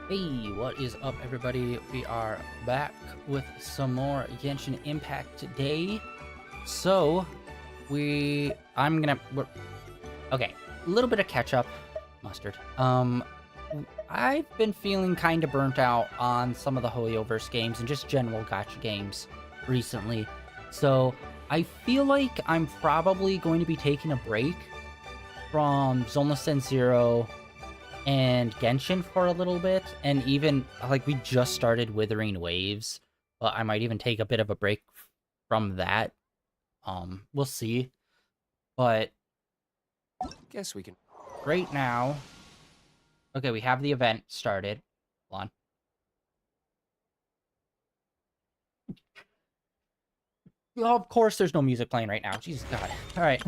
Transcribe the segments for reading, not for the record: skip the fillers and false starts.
Hey, what is up, everybody? We are back with some more Genshin Impact today. So, okay, a little bit of catch up, mustard. I've been feeling kind of burnt out on some of the HoYoverse games and just general gacha games recently. So, I feel like I'm probably going to be taking a break from Zonless Zero and Genshin for a little bit, and even like we just started Withering Waves, but I might even take a bit of a break from that. We'll see. But Guess we can. right now, okay, we have the event started. Hold on. Oh, of course, there's no music playing right now. Jesus God. All right.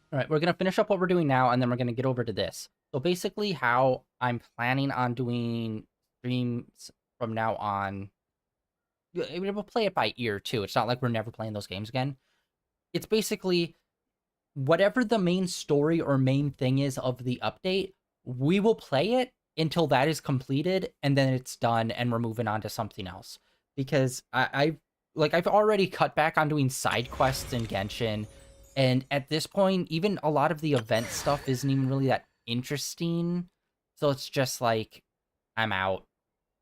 All right, we're going to finish up what we're doing now, and then we're going to get over to this. So basically how I'm planning on doing streams from now on, we'll play it by ear, too. It's not like we're never playing those games again. It's basically whatever the main story or main thing is of the update, we will play it until that is completed, and then it's done, and we're moving on to something else. Because I've already cut back on doing side quests in Genshin, and at this point, even a lot of the event stuff isn't even really that interesting. So it's just like, I'm out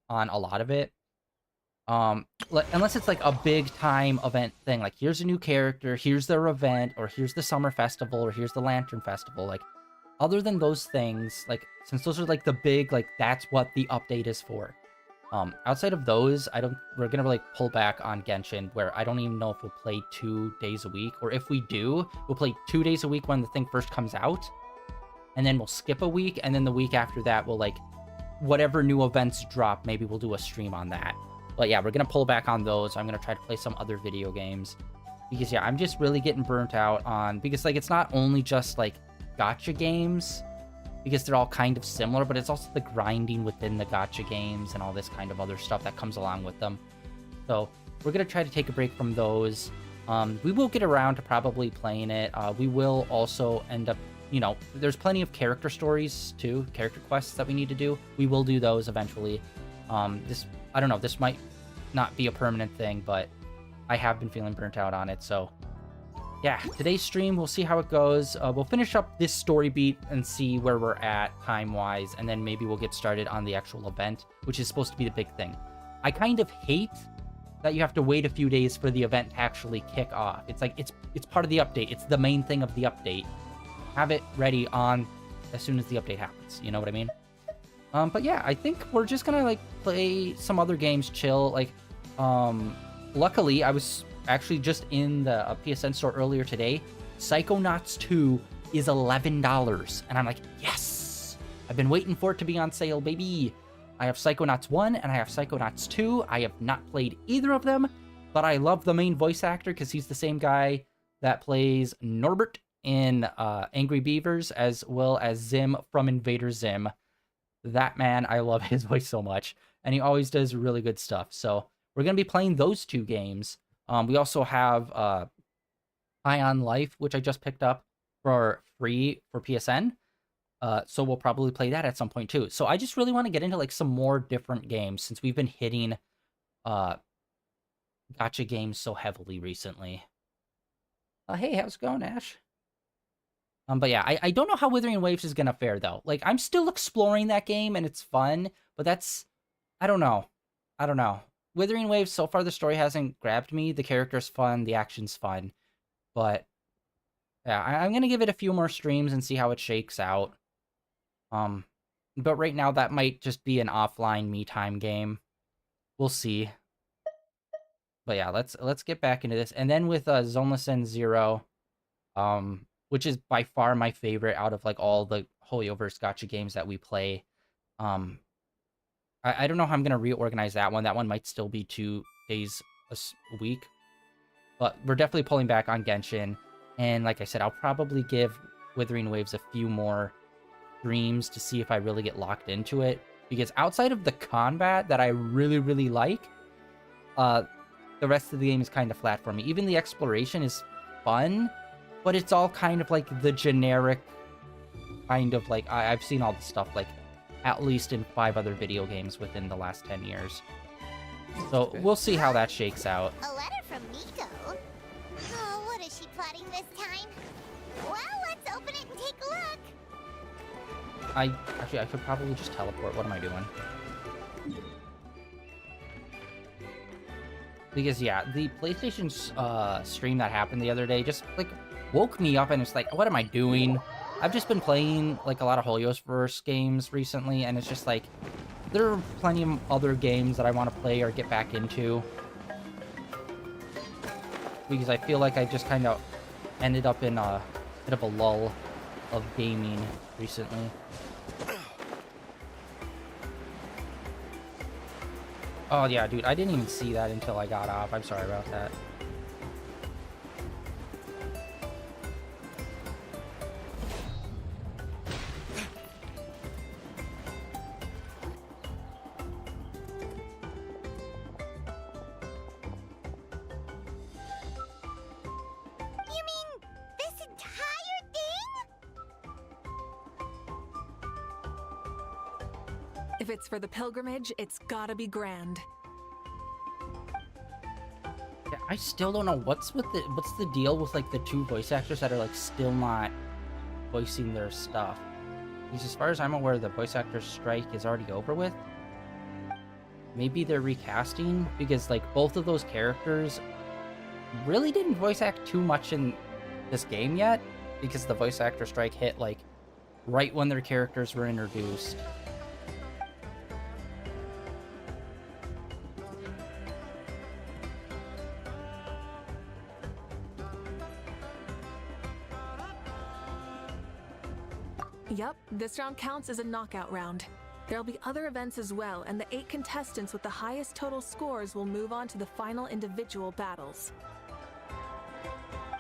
on a lot of it. Unless it's like a big time event thing, like here's a new character, here's their event, or here's the summer festival, or here's the lantern festival. Like, other than those things, like, since those are like the big, like, that's what the update is for. Outside of those, we're gonna like pull back on Genshin, where I don't even know if we'll play 2 days a week, or if we do, we'll play 2 days a week when the thing first comes out, and then we'll skip a week, and then the week after that, we'll like, whatever new events drop, maybe we'll do a stream on that. But yeah, we're gonna pull back on those. I'm gonna try to play some other video games, because yeah, I'm just really getting burnt out on, because like, it's not only just like gacha games, because they're all kind of similar, but it's also the grinding within the gacha games and all this kind of other stuff that comes along with them. So we're going to try to take a break from those. We will get around to probably playing it. We will also end up, there's plenty of character stories too, character quests that we need to do. We will do those eventually. I don't know, this might not be a permanent thing, but I have been feeling burnt out on it, so yeah, today's stream, we'll see how it goes. We'll finish up this story beat and see where we're at time-wise, and then maybe we'll get started on the actual event, which is supposed to be the big thing. I kind of hate that you have to wait a few days for the event to actually kick off. It's like, it's part of the update. It's the main thing of the update. Have it ready on as soon as the update happens. You know what I mean? But yeah, I think we're just gonna, like, play some other games, chill. Like, luckily, I was actually just in the PSN store earlier today. Psychonauts 2 is $11, and I'm like, yes! I've been waiting for it to be on sale, baby! I have Psychonauts 1 and I have Psychonauts 2. I have not played either of them, but I love the main voice actor because he's the same guy that plays Norbert in Angry Beavers, as well as Zim from Invader Zim. That man, I love his voice so much, and he always does really good stuff. So we're going to be playing those 2 games. We also have High on Life, which I just picked up for free for PSN. So we'll probably play that at some point too. So I just really want to get into like some more different games, since we've been hitting gacha games so heavily recently. Hey, how's it going, Ash? But yeah, I don't know how Withering Waves is gonna fare though. Like, I'm still exploring that game and it's fun, but I don't know. Withering Waves, so far the story hasn't grabbed me. The character's fun, the action's fun. But yeah, I'm gonna give it a few more streams and see how it shakes out. But right now that might just be an offline me time game. We'll see. But yeah, let's get back into this. And then with Zoneless End Zero, which is by far my favorite out of like all the HoYoverse gacha games that we play. I don't know how I'm going to reorganize that one. That one might still be 2 days a week. But we're definitely pulling back on Genshin. And like I said, I'll probably give Withering Waves a few more streams to see if I really get locked into it. Because outside of the combat that I really, really like, the rest of the game is kind of flat for me. Even the exploration is fun, but it's all kind of like the generic kind of like, I've seen all the stuff like at least in 5 other video games within the last 10 years. So we'll see how that shakes out. A letter from Miko? Oh, what is she plotting this time? Well, let's open it and take a look. Actually, I could probably just teleport. What am I doing? Because, yeah, the PlayStation stream that happened the other day just, like, woke me up and it's like, what am I doing? I've just been playing, like, a lot of HoYoverse games recently, and it's just like, there are plenty of other games that I want to play or get back into. Because I feel like I just kind of ended up in a bit of a lull of gaming recently. Oh, yeah, dude, I didn't even see that until I got off. I'm sorry about that. You mean this entire thing? If it's for the pilgrimage, it's gotta be grand. Yeah, I still don't know what's the deal with, like, the 2 voice actors that are, like, still not voicing their stuff. Because as far as I'm aware, the voice actor strike is already over with. Maybe they're recasting, because, like, both of those characters really didn't voice act too much in this game yet, because the voice actor strike hit, like, right when their characters were introduced. Yup, this round counts as a knockout round. There'll be other events as well, and the 8 contestants with the highest total scores will move on to the final individual battles.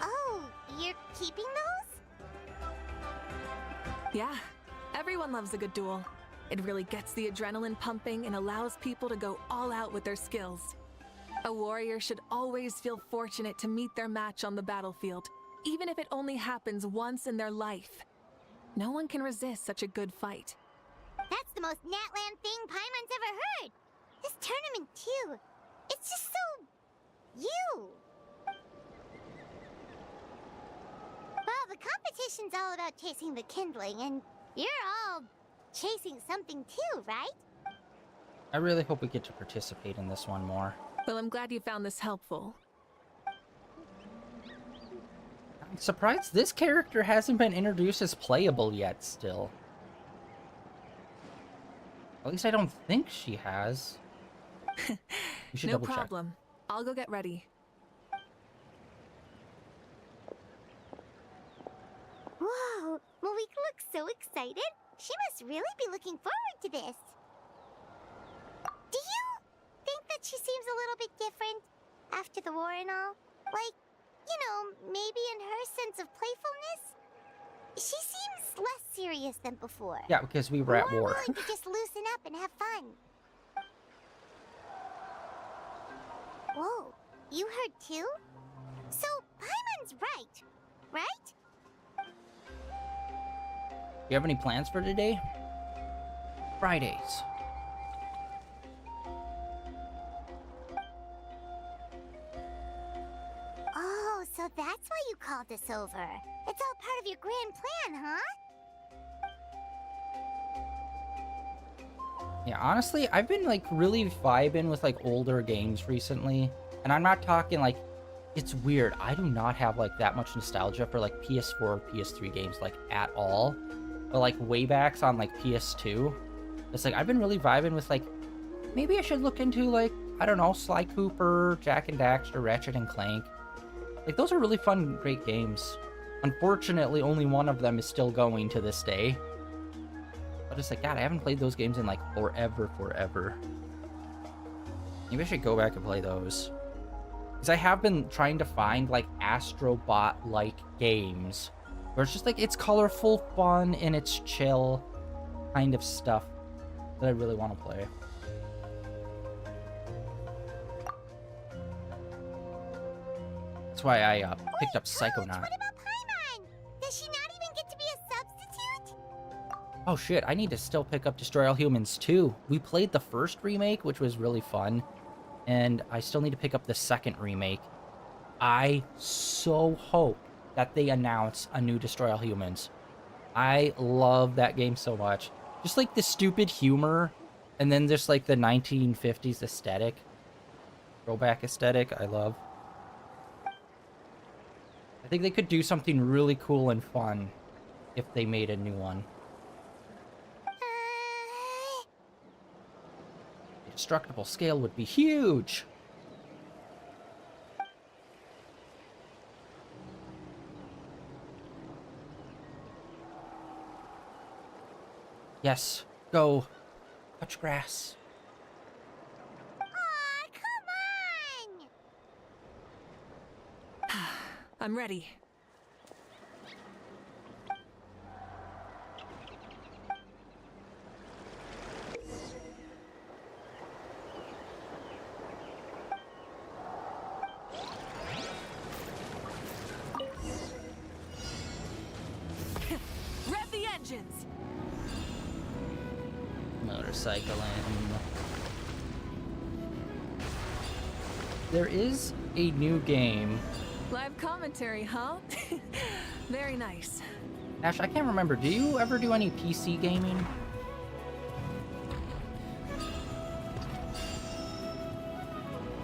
Oh, you're keeping those? Yeah, everyone loves a good duel. It really gets the adrenaline pumping and allows people to go all out with their skills. A warrior should always feel fortunate to meet their match on the battlefield, even if it only happens once in their life. No one can resist such a good fight. That's the most Natland thing Paimon's ever heard. This tournament, too. It's just so... you. Well, the competition's all about chasing the kindling, and you're all chasing something too, right? I really hope we get to participate in this one more. Well, I'm glad you found this helpful. I'm surprised this character hasn't been introduced as playable yet still. At least I don't think she has. You should No double check. problem. I'll go get ready. Whoa, Malika looks so excited. She must really be looking forward to this. Do you think that she seems a little bit different after the war and all? Like, you know, maybe in her sense of playfulness? She seems less serious than before. Yeah, because we were at More war. willing to just loosen up and have fun. Whoa, you heard too? So, Paimon's right, right? You have any plans for today? Fridays. Oh, so that's why you called us over. It's all part of your grand plan, huh? Yeah, honestly, I've been, like, really vibing with, like, older games recently. And I'm not talking, like, it's weird. I do not have, like, that much nostalgia for, like, PS4 or PS3 games, like, at all. But, like, way backs on, like, PS2. It's like, I've been really vibing with, like, maybe I should look into, like, I don't know, Sly Cooper, Jak and Daxter, Ratchet and Clank. Like, those are really fun, great games. Unfortunately, only one of them is still going to this day. But it's like, God, I haven't played those games in, like, forever. Maybe I should go back and play those. Because I have been trying to find, like, Astrobot-like games. Where it's just, like, it's colorful, fun, and it's chill kind of stuff that I really want to play. That's why I picked up Psychonauts. What about Paimon? Does she not even get to be a substitute? Oh shit, I need to still pick up Destroy All Humans 2. We played the first remake, which was really fun, and I still need to pick up the second remake. I so hope that they announce a new Destroy All Humans. I love that game so much. Just like the stupid humor, and then just like the 1950s aesthetic. Throwback aesthetic, I love. I think they could do something really cool and fun if they made a new one. The destructible scale would be huge. Yes, go. Touch grass. Aw, come on! I'm ready. Rev the engines! Motorcycling. There is a new game. Live commentary, huh? Very nice. Ash, I can't remember. Do you ever do any PC gaming?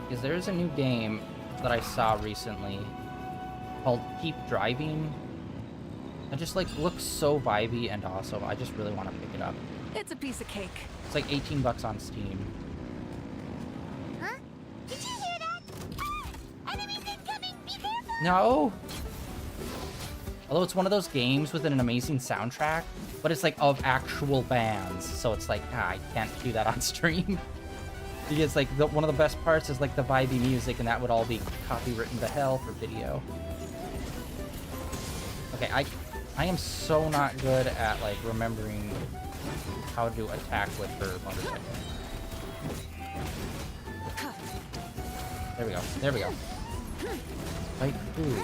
Because there is a new game that I saw recently called Keep Driving. It just like looks so vibey and awesome. I just really want to pick it up. It's a piece of cake. It's like 18 bucks on Steam. Huh? Did you hear that? Ah! Enemies incoming! Be careful! No! Although it's one of those games with an amazing soundtrack, but it's like of actual bands. So it's like, I can't do that on stream. Because like one of the best parts is like the vibey music, and that would all be copywritten to hell for video. Okay, I am so not good at like remembering how to attack with her motorcycle. There we go. There we go. Fight food.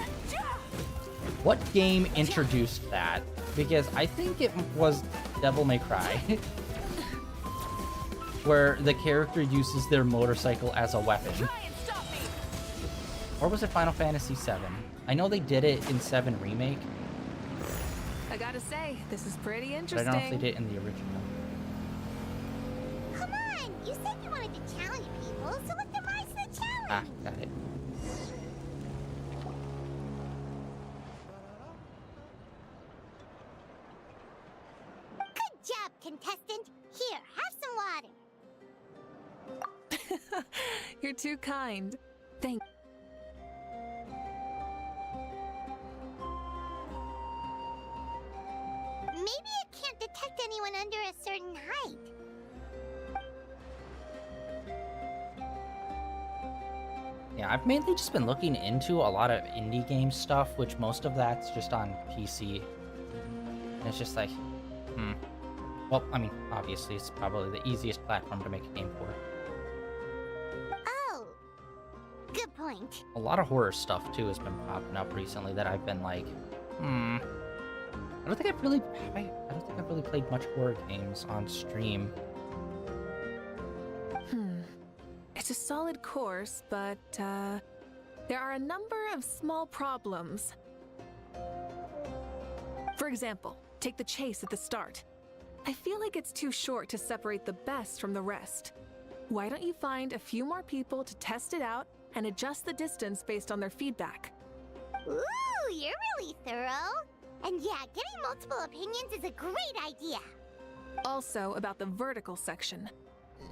What game introduced that? Because I think it was Devil May Cry. Where the character uses their motorcycle as a weapon. Or was it Final Fantasy VII? I know they did it in 7 Remake. I gotta say, this is pretty But I interesting. don't know if they did it in the original. Come on! You said you wanted to challenge people, so let's devise the Ah, challenge! got it. Good job, contestant! Here, have some water! You're too kind. Thank Maybe it can't detect anyone under a certain height. Yeah, I've mainly just been looking into a lot of indie game stuff, which most of that's just on PC. And it's just like, Well, I mean, obviously, it's probably the easiest platform to make a game for. Oh, good point. A lot of horror stuff, too, has been popping up recently that I've been like, I don't think I've really played much horror games on stream. It's a solid course, but there are a number of small problems. For example, take the chase at the start. I feel like it's too short to separate the best from the rest. Why don't you find a few more people to test it out and adjust the distance based on their feedback? Ooh, you're really thorough. And yeah, getting multiple opinions is a great idea. Also, about the vertical section.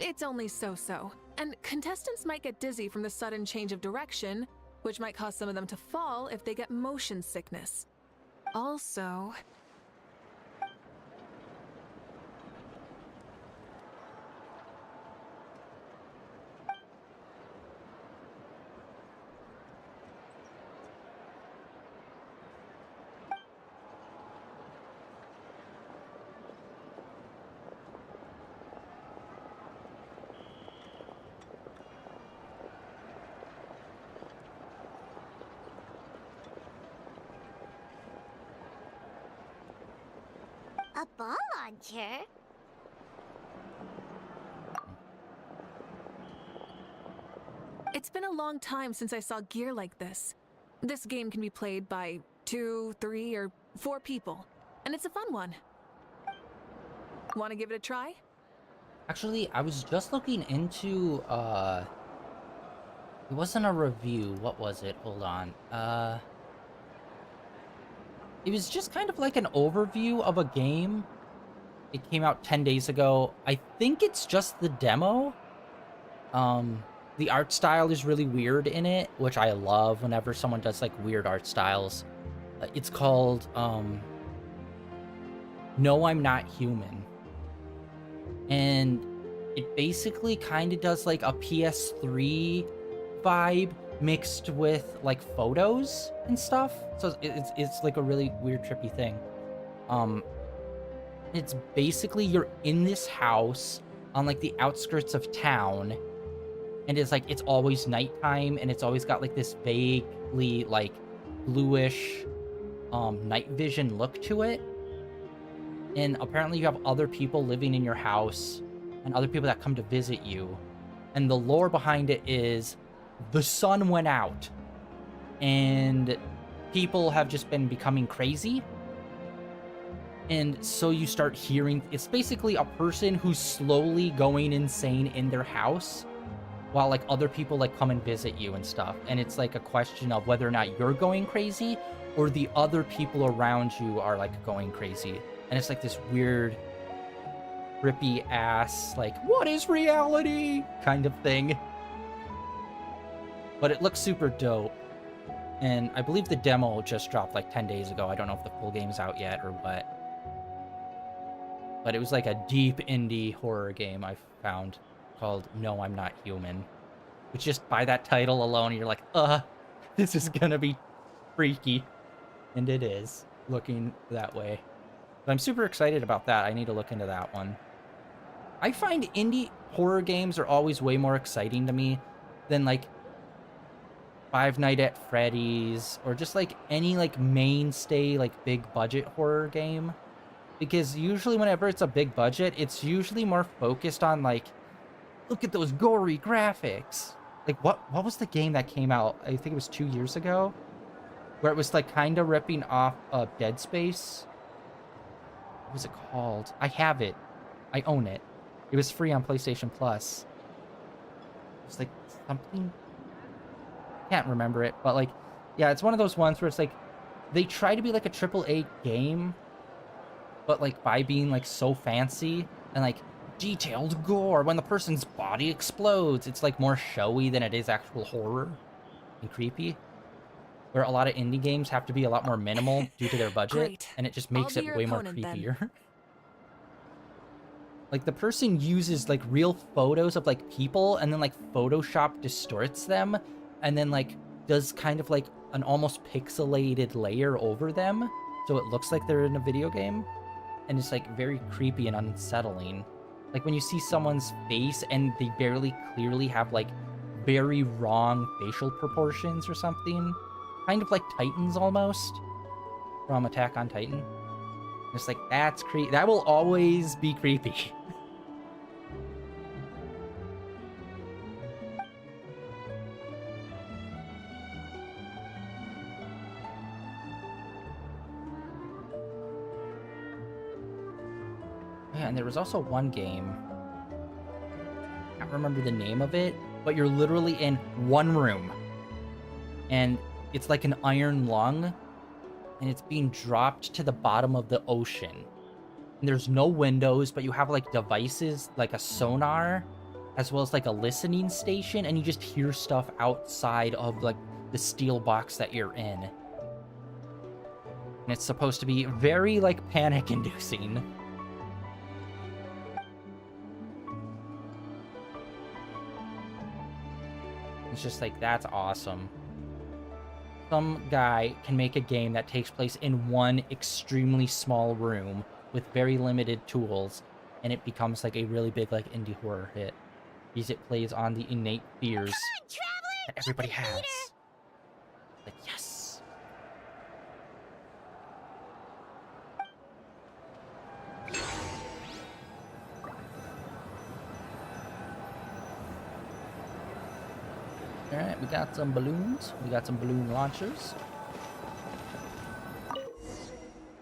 It's only so-so, and contestants might get dizzy from the sudden change of direction, which might cause some of them to fall if they get motion sickness. Also... A ball launcher? It's been a long time since I saw gear like this. This game can be played by 2, 3, or 4 people, and it's a fun one. Want to give it a try? Actually, I was just looking into, it wasn't a review. What was it? Hold on. It was just kind of like an overview of a game. It came out 10 days ago. I think it's just the demo. The art style is really weird in it, which I love whenever someone does like weird art styles. It's called, No, I'm Not Human. And it basically kind of does like a PS3 vibe mixed with like photos and stuff. So it's like a really weird trippy thing. It's basically you're in this house on like the outskirts of town, and it's like it's always nighttime, and it's always got like this vaguely like bluish night vision look to it. And apparently you have other people living in your house and other people that come to visit you. And the lore behind it is the sun went out and people have just been becoming crazy. And so you start hearing, it's basically a person who's slowly going insane in their house while like other people like come and visit you and stuff. And it's like a question of whether or not you're going crazy or the other people around you are like going crazy. And it's like this weird, trippy ass, like, what is reality kind of thing. But it looks super dope. And I believe the demo just dropped like 10 days ago. I don't know if the full game's out yet or what. But it was like a deep indie horror game I found called No, I'm Not Human. Which just by that title alone, you're like, this is gonna be freaky. And it is, looking that way. But I'm super excited about that. I need to look into that one. I find indie horror games are always way more exciting to me than like Five Nights at Freddy's or just like any like mainstay like big budget horror game. Because usually whenever it's a big budget, it's usually more focused on like, look at those gory graphics. Like what was the game that came out? I think it was 2 years ago, where it was like kind of ripping off Dead Space. What was it called? I have it. I own it. It was free on PlayStation Plus. It was like something... Can't remember it, but like, yeah, it's one of those ones where it's like, they try to be like a AAA game, but like by being like so fancy and like detailed gore when the person's body explodes, it's like more showy than it is actual horror and creepy. Where a lot of indie games have to be a lot more minimal due to their budget, Great. and it just makes I'll be it your way more opponent, then. creepier. Like, the person uses, like, real photos of, like, people, and then, like, Photoshop distorts them, and then, like, does kind of, like, an almost pixelated layer over them, so it looks like they're in a video game, and it's, like, very creepy and unsettling. Like, when you see someone's face, and they barely clearly have, like, very wrong facial proportions or something. Kind of like Titans, almost, from Attack on Titan. It's like, that's creepy. That will always be creepy. Yeah, and there was also one game, I can't remember the name of it, but you're literally in one room. And it's like an iron lung, and it's being dropped to the bottom of the ocean. And there's no windows, but you have like devices like a sonar, as well as like a listening station, and you just hear stuff outside of like the steel box that you're in. And it's supposed to be very like panic-inducing. It's just like, that's awesome. Some guy can make a game that takes place in one extremely small room with very limited tools, and it becomes like a really big like indie horror hit because it plays on the innate fears that everybody has. Like, yes. Alright, we got some balloons. We got some balloon launchers.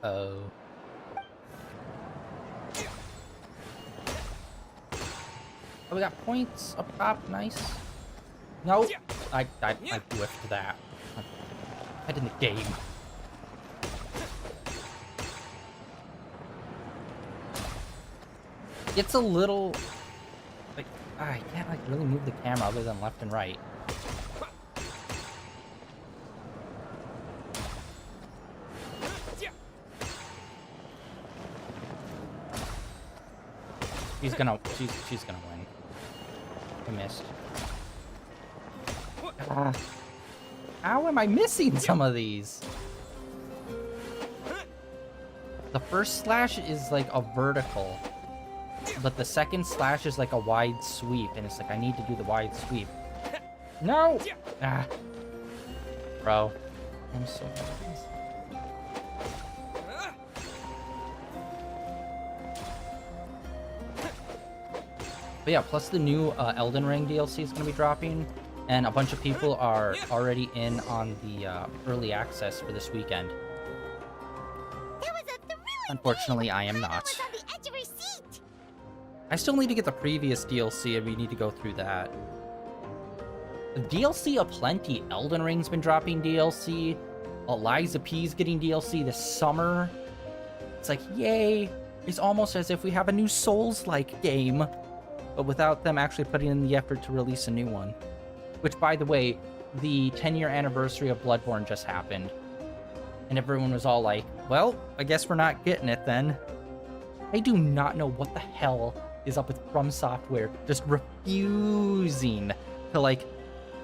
Oh. Oh, we got points up top. Nice. No. I whiffed that. Head in the game. It's a little... like, I can't, like, really move the camera other than left and right. She's gonna win. I missed. How am I missing some of these? The first slash is like a vertical, but the second slash is like a wide sweep, and it's like I need to do the wide sweep. No! Ah. Bro. I'm so bad at this. But yeah, plus the new Elden Ring DLC is going to be dropping, and a bunch of people are already in on the early access for this weekend. Unfortunately, I am not. I still need to get the previous DLC, and we need to go through that. The DLC aplenty. Elden Ring's been dropping DLC. Eliza P's getting DLC this summer. It's like, yay! It's almost as if we have a new Souls-like game, but without them actually putting in the effort to release a new one. Which, by the way, the 10-year anniversary of Bloodborne just happened. And everyone was all like, well, I guess we're not getting it then. I do not know what the hell is up with From Software just refusing to, like,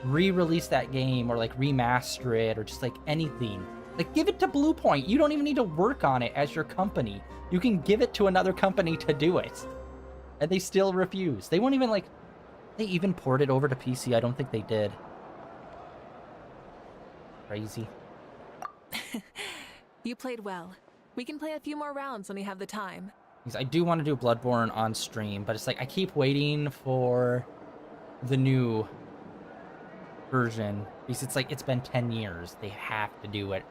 re-release that game or, like, remaster it or just, like, anything. Like, give it to Bluepoint. You don't even need to work on it as your company. You can give it to another company to do it. And they still refuse. They won't even, like... They even ported it over to PC. I don't think they did. Crazy. You played well. We can play a few more rounds when you have the time. Because I do want to do Bloodborne on stream, but it's like I keep waiting for the new version. Because it's like, it's been 10 years. They have to do it.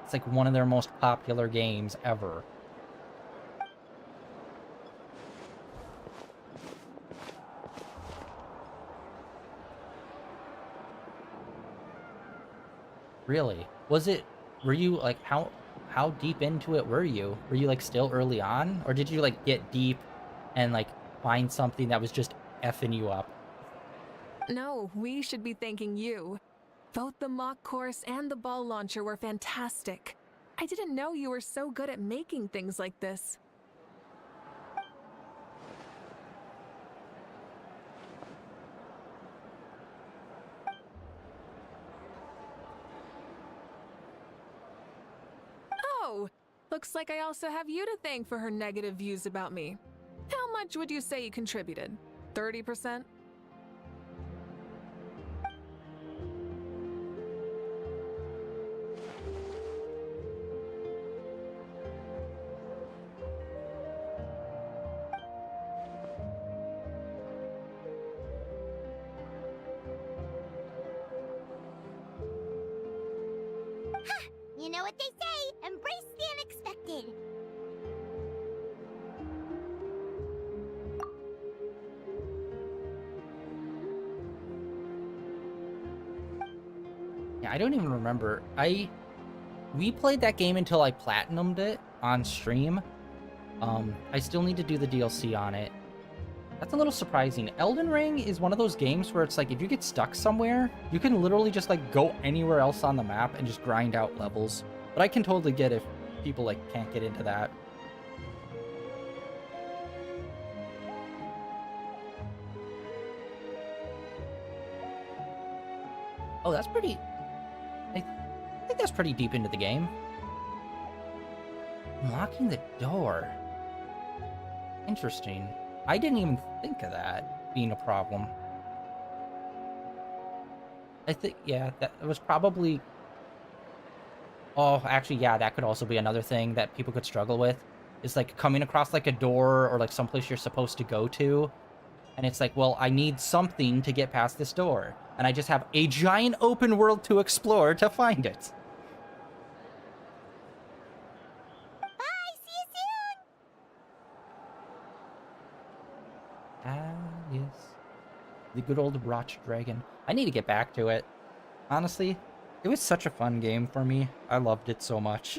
It's like one of their most popular games ever. Really? Was it... Were you, like, how deep into it were you? Were you, like, still early on? Or did you, like, get deep and, like, find something that was just effing you up? No, we should be thanking you. Both the mock course and the ball launcher were fantastic. I didn't know you were so good at making things like this. Oh, looks like I also have you to thank for her negative views about me. How much would you say you contributed? 30%? You know what they say, embrace the unexpected. Yeah, I don't even remember. We played that game until I platinumed it on stream. I still need to do the DLC on it. That's a little surprising. Elden Ring is one of those games where it's like, if you get stuck somewhere, you can literally just, like, go anywhere else on the map and just grind out levels. But I can totally get if people, like, can't get into that. Oh, that's pretty... I think that's pretty deep into the game. Unlocking the door. Interesting. I didn't even think of that being a problem. I think, yeah, that was probably... Oh, actually, yeah, that could also be another thing that people could struggle with. Is, like, coming across, like, a door or, like, someplace you're supposed to go to. And it's like, well, I need something to get past this door. and I just have a giant open world to explore to find it. Bye, see you soon! Ah, yes. The good old Rot Dragon. I need to get back to it. Honestly, it was such a fun game for me. I loved it so much.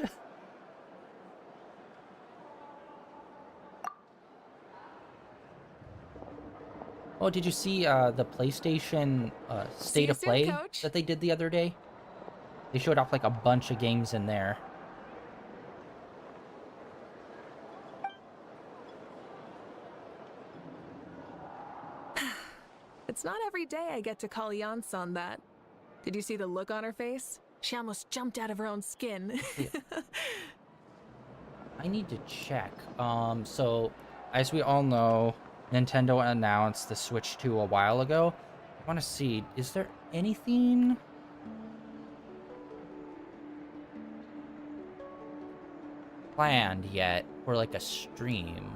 Oh, did you see the PlayStation State of Play Coach. that they did the other day? They showed off like a bunch of games in there. It's not every day I get to call Yance on that. Did you see the look on her face? She almost jumped out of her own skin. I need to check. So, as we all know, Nintendo announced the Switch 2 a while ago. I want to see, is there anything... planned yet for like a stream?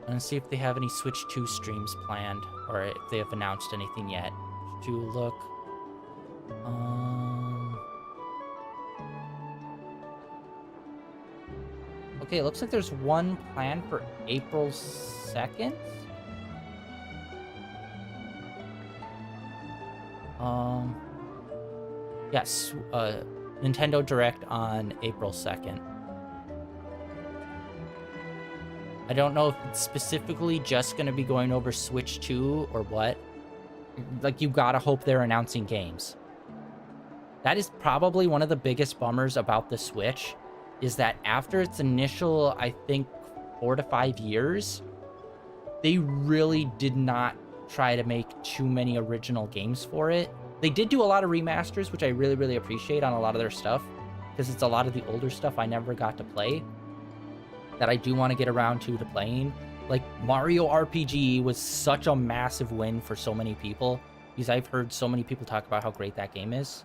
And see if they have any Switch 2 streams planned, or if they have announced anything yet. To look. Okay, it looks like there's one planned for April 2nd. Yes, Nintendo Direct on April 2nd. I don't know if it's specifically just going to be going over Switch 2 or what. Like, you gotta hope they're announcing games. That is probably one of the biggest bummers about the Switch, is that after its initial, I think, 4 to 5 years, they really did not try to make too many original games for it. They did do a lot of remasters, which I really, really appreciate on a lot of their stuff, because it's a lot of the older stuff I never got to play that I do want to get around to playing. Like, Mario RPG was such a massive win for so many people, because I've heard so many people talk about how great that game is.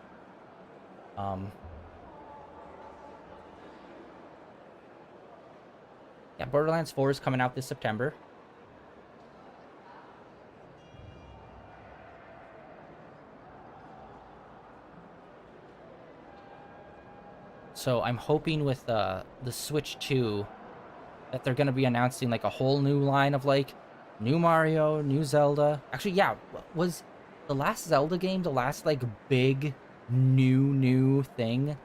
Yeah, Borderlands 4 is coming out this September. So I'm hoping with the Switch 2 that they're going to be announcing like a whole new line of like new Mario, new Zelda. Actually, yeah, was the last Zelda game the last like big new thing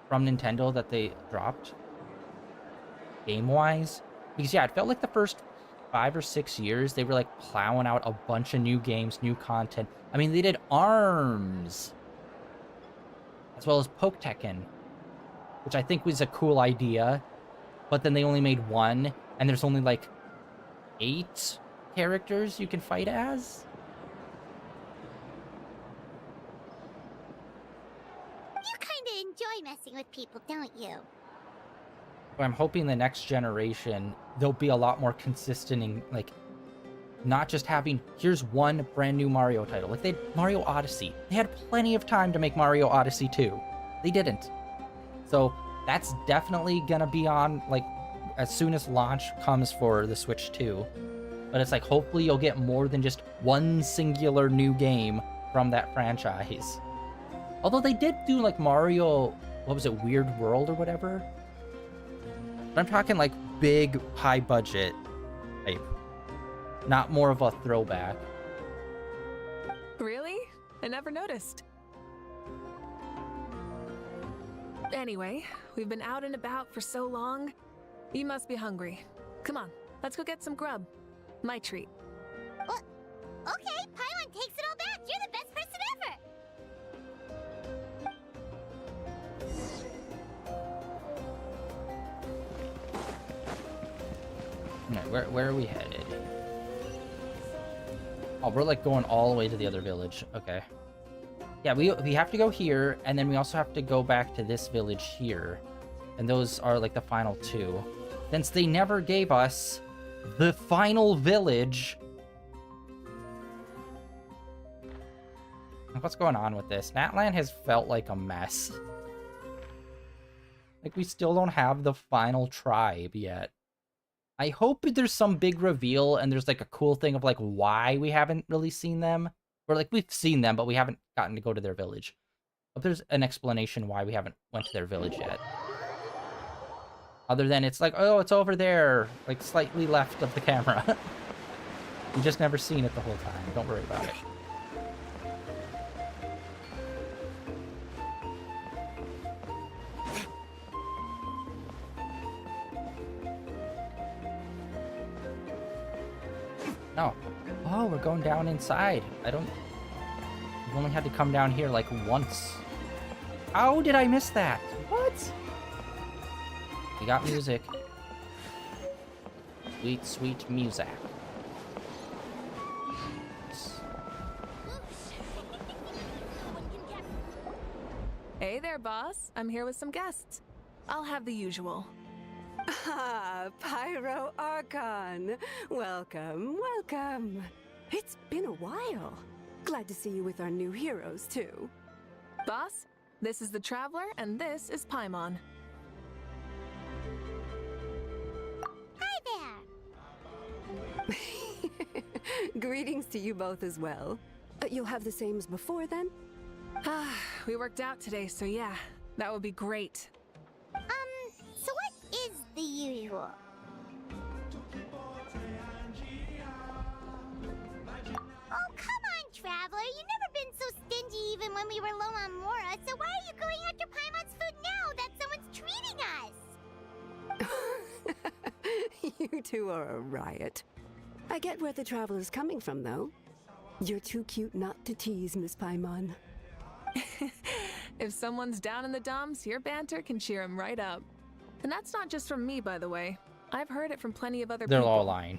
from Nintendo that they dropped game-wise? Because yeah, it felt like the first 5 or 6 years they were like plowing out a bunch of new games, new content. I mean, they did ARMS as well as Poke Tekken, which I think was a cool idea, but then they only made one, and there's only like 8 characters you can fight as. You kinda enjoy messing with people, don't you? I'm hoping the next generation, they'll be a lot more consistent in, like, not just having, here's one brand new Mario title. Like, they had Mario Odyssey. They had plenty of time to make Mario Odyssey 2. They didn't. So, that's definitely gonna be on, like, as soon as launch comes for the Switch 2. But it's like, hopefully you'll get more than just one singular new game from that franchise. Although they did do, like, Mario, what was it, Weird World or whatever? But I'm talking, like, big, high-budget type. Not more of a throwback. Really? I never noticed. Anyway, we've been out and about for so long. You must be hungry. Come on, let's go get some grub. My treat. What? Okay, Paimon takes it all back. You're the best person ever. Alright, where are we headed? Oh, we're like going all the way to the other village. Okay. Yeah, we have to go here, and then we also have to go back to this village here. And those are like the final 2. Since they never gave us the final village. What's going on with this? Natlan has felt like a mess. Like, we still don't have the final tribe yet. I hope there's some big reveal and there's, like, a cool thing of, like, why we haven't really seen them. Or, like, we've seen them, but we haven't gotten to go to their village. But there's an explanation why we haven't went to their village yet. Other than it's like, oh, it's over there, like, slightly left of the camera. We've just never seen it the whole time. Don't worry about it. No. Oh, we're going down inside. We've only had to come down here like once. How did I miss that? What? We got music. Sweet, sweet music. Hey there, boss. I'm here with some guests. I'll have the usual. Ah, Pyro Archon. Welcome, welcome. It's been a while. Glad to see you with our new heroes, too. Boss, this is the Traveler, and this is Paimon. Hi there. Greetings to you both as well. You'll have the same as before, then? Ah, we worked out today, so yeah, that would be great. So what is the usual? Oh, come on, Traveler. You've never been so stingy even when we were low on Mora, so why are you going after Paimon's food now that someone's treating us? You two are a riot. I get where the Traveler's coming from, though. You're too cute not to tease, Miss Paimon. If someone's down in the dumps, your banter can cheer him right up. And that's not just from me, by the way. I've heard it from plenty of other They're people. all lying.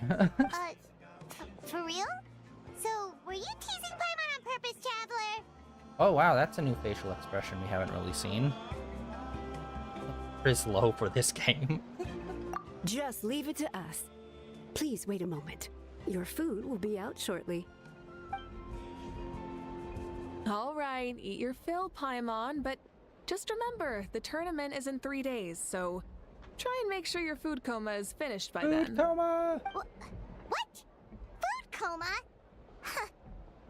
For real? So, were you teasing Paimon on purpose, Traveler? Oh, wow, that's a new facial expression we haven't really seen. Pretty low for this game. Just leave it to us. Please wait a moment. Your food will be out shortly. All right, eat your fill, Paimon, but just remember, the tournament is in 3 days, so try and make sure your food coma is finished by then. Food coma! What? Food coma? Huh.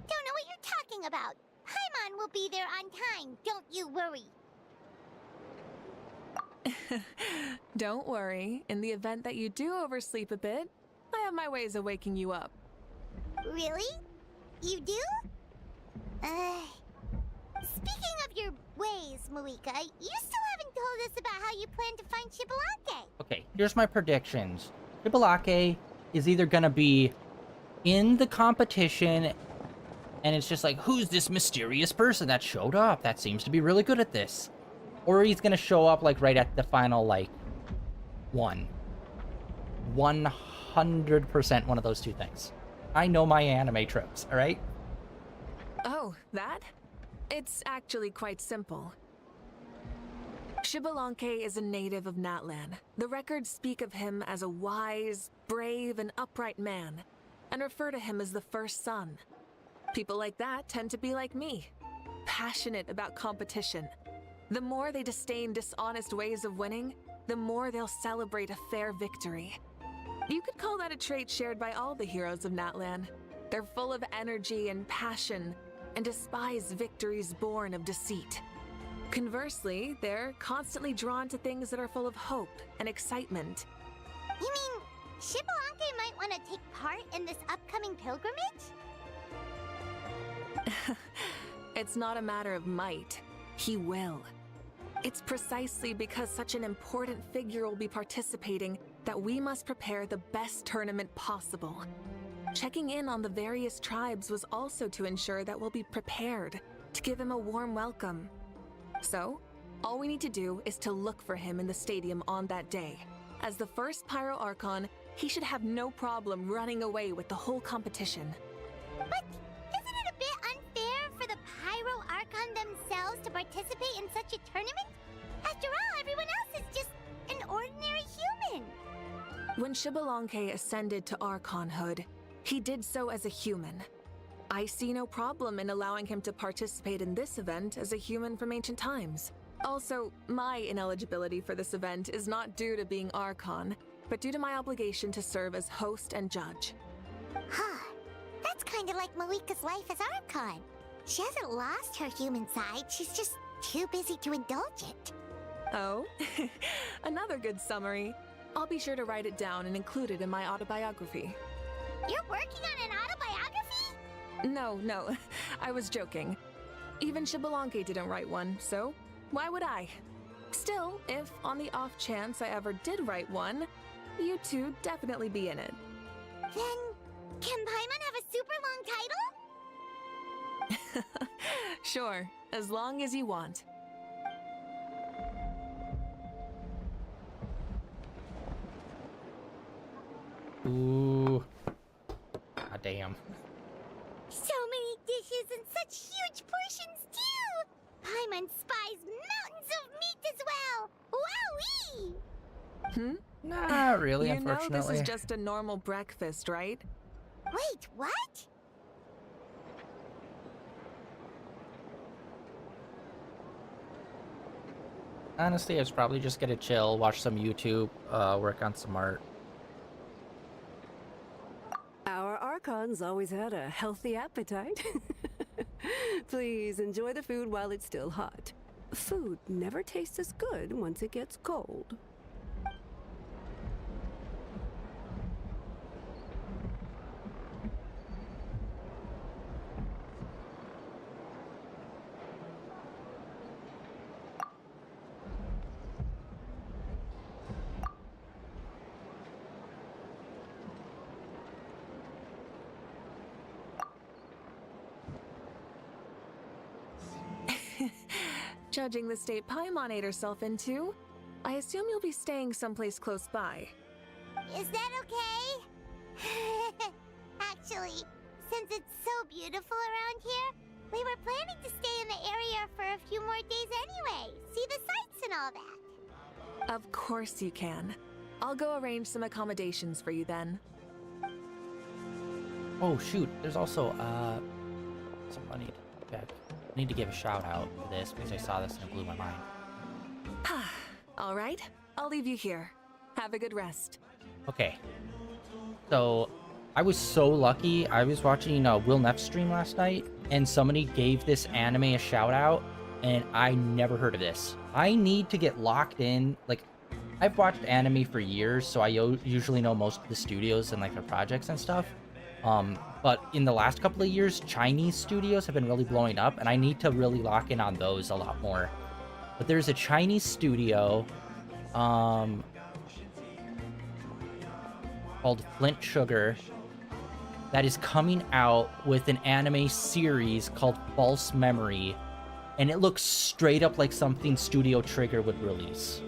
Don't know what you're talking about. Paimon will be there on time, don't you worry. Don't worry, in the event that you do oversleep a bit, I have my ways of waking you up. Really? You do? Speaking of your ways, Malika, you still haven't told us about how you plan to find Shibalake. Okay, here's my predictions. Shibalake is either gonna be in the competition, and it's just like, who's this mysterious person that showed up that seems to be really good at this? Or he's gonna show up, like, right at the final, like, 100% one of those two things. I know my anime tropes, alright? Oh, that? It's actually quite simple. Shibalonke is a native of Natlan. The records speak of him as a wise, brave, and upright man, and refer to him as the first son. People like that tend to be like me, passionate about competition. The more they disdain dishonest ways of winning, the more they'll celebrate a fair victory. You could call that a trait shared by all the heroes of Natlan. They're full of energy and passion, and despise victories born of deceit. Conversely, they're constantly drawn to things that are full of hope and excitement. You mean Shibalonke might want to take part in this upcoming pilgrimage? It's not a matter of might. He will. It's precisely because such an important figure will be participating that we must prepare the best tournament possible. Checking in on the various tribes was also to ensure that we'll be prepared to give him a warm welcome. So, all we need to do is to look for him in the stadium on that day. As the first Pyro Archon, he should have no problem running away with the whole competition. But isn't it a bit unfair for the Pyro Archon themselves to participate in such a tournament? After all, everyone else is just an ordinary human. When Shibalonke ascended to Archonhood, he did so as a human. I see no problem in allowing him to participate in this event as a human from ancient times. Also, my ineligibility for this event is not due to being Archon, but due to my obligation to serve as host and judge. Huh. That's kind of like Malika's life as Archon. She hasn't lost her human side, she's just too busy to indulge it. Oh, another good summary. I'll be sure to write it down and include it in my autobiography. You're working on an autobiography? No, I was joking. Even Xbalanque didn't write one, so why would I? Still, if on the off chance I ever did write one, you two definitely be in it. Then, can Paimon have a super long title? Sure, as long as you want. Ooh. God damn. So many dishes and such huge portions, too! Paimon spies mountains of meat as well! Wowee! Not really, You know unfortunately. this is just a normal breakfast, right? Wait, what? Honestly, I was probably just gonna chill, watch some YouTube, work on some art. Our Archons always had a healthy appetite. Please enjoy the food while it's still hot. Food never tastes as good once it gets cold. Judging the state Paimon ate herself into, I assume you'll be staying someplace close by. Is that okay? Actually, since it's so beautiful around here, we were planning to stay in the area for a few more days anyway. See the sights and all that. Of course you can. I'll go arrange some accommodations for you then. Oh shoot, there's also something I need to check. I need to give a shout out to this because I saw this and it blew my mind. All right, I'll leave you here. Have a good rest. Okay. So I was so lucky. I was watching Will Neff's stream last night and somebody gave this anime a shout out and I never heard of this. I need to get locked in. Like, I've watched anime for years, so I usually know most of the studios and like their projects and stuff. But in the last couple of years, Chinese studios have been really blowing up, and I need to really lock in on those a lot more. But there's a Chinese studio, called Flint Sugar, that is coming out with an anime series called False Memory, and it looks straight up like something Studio Trigger would release.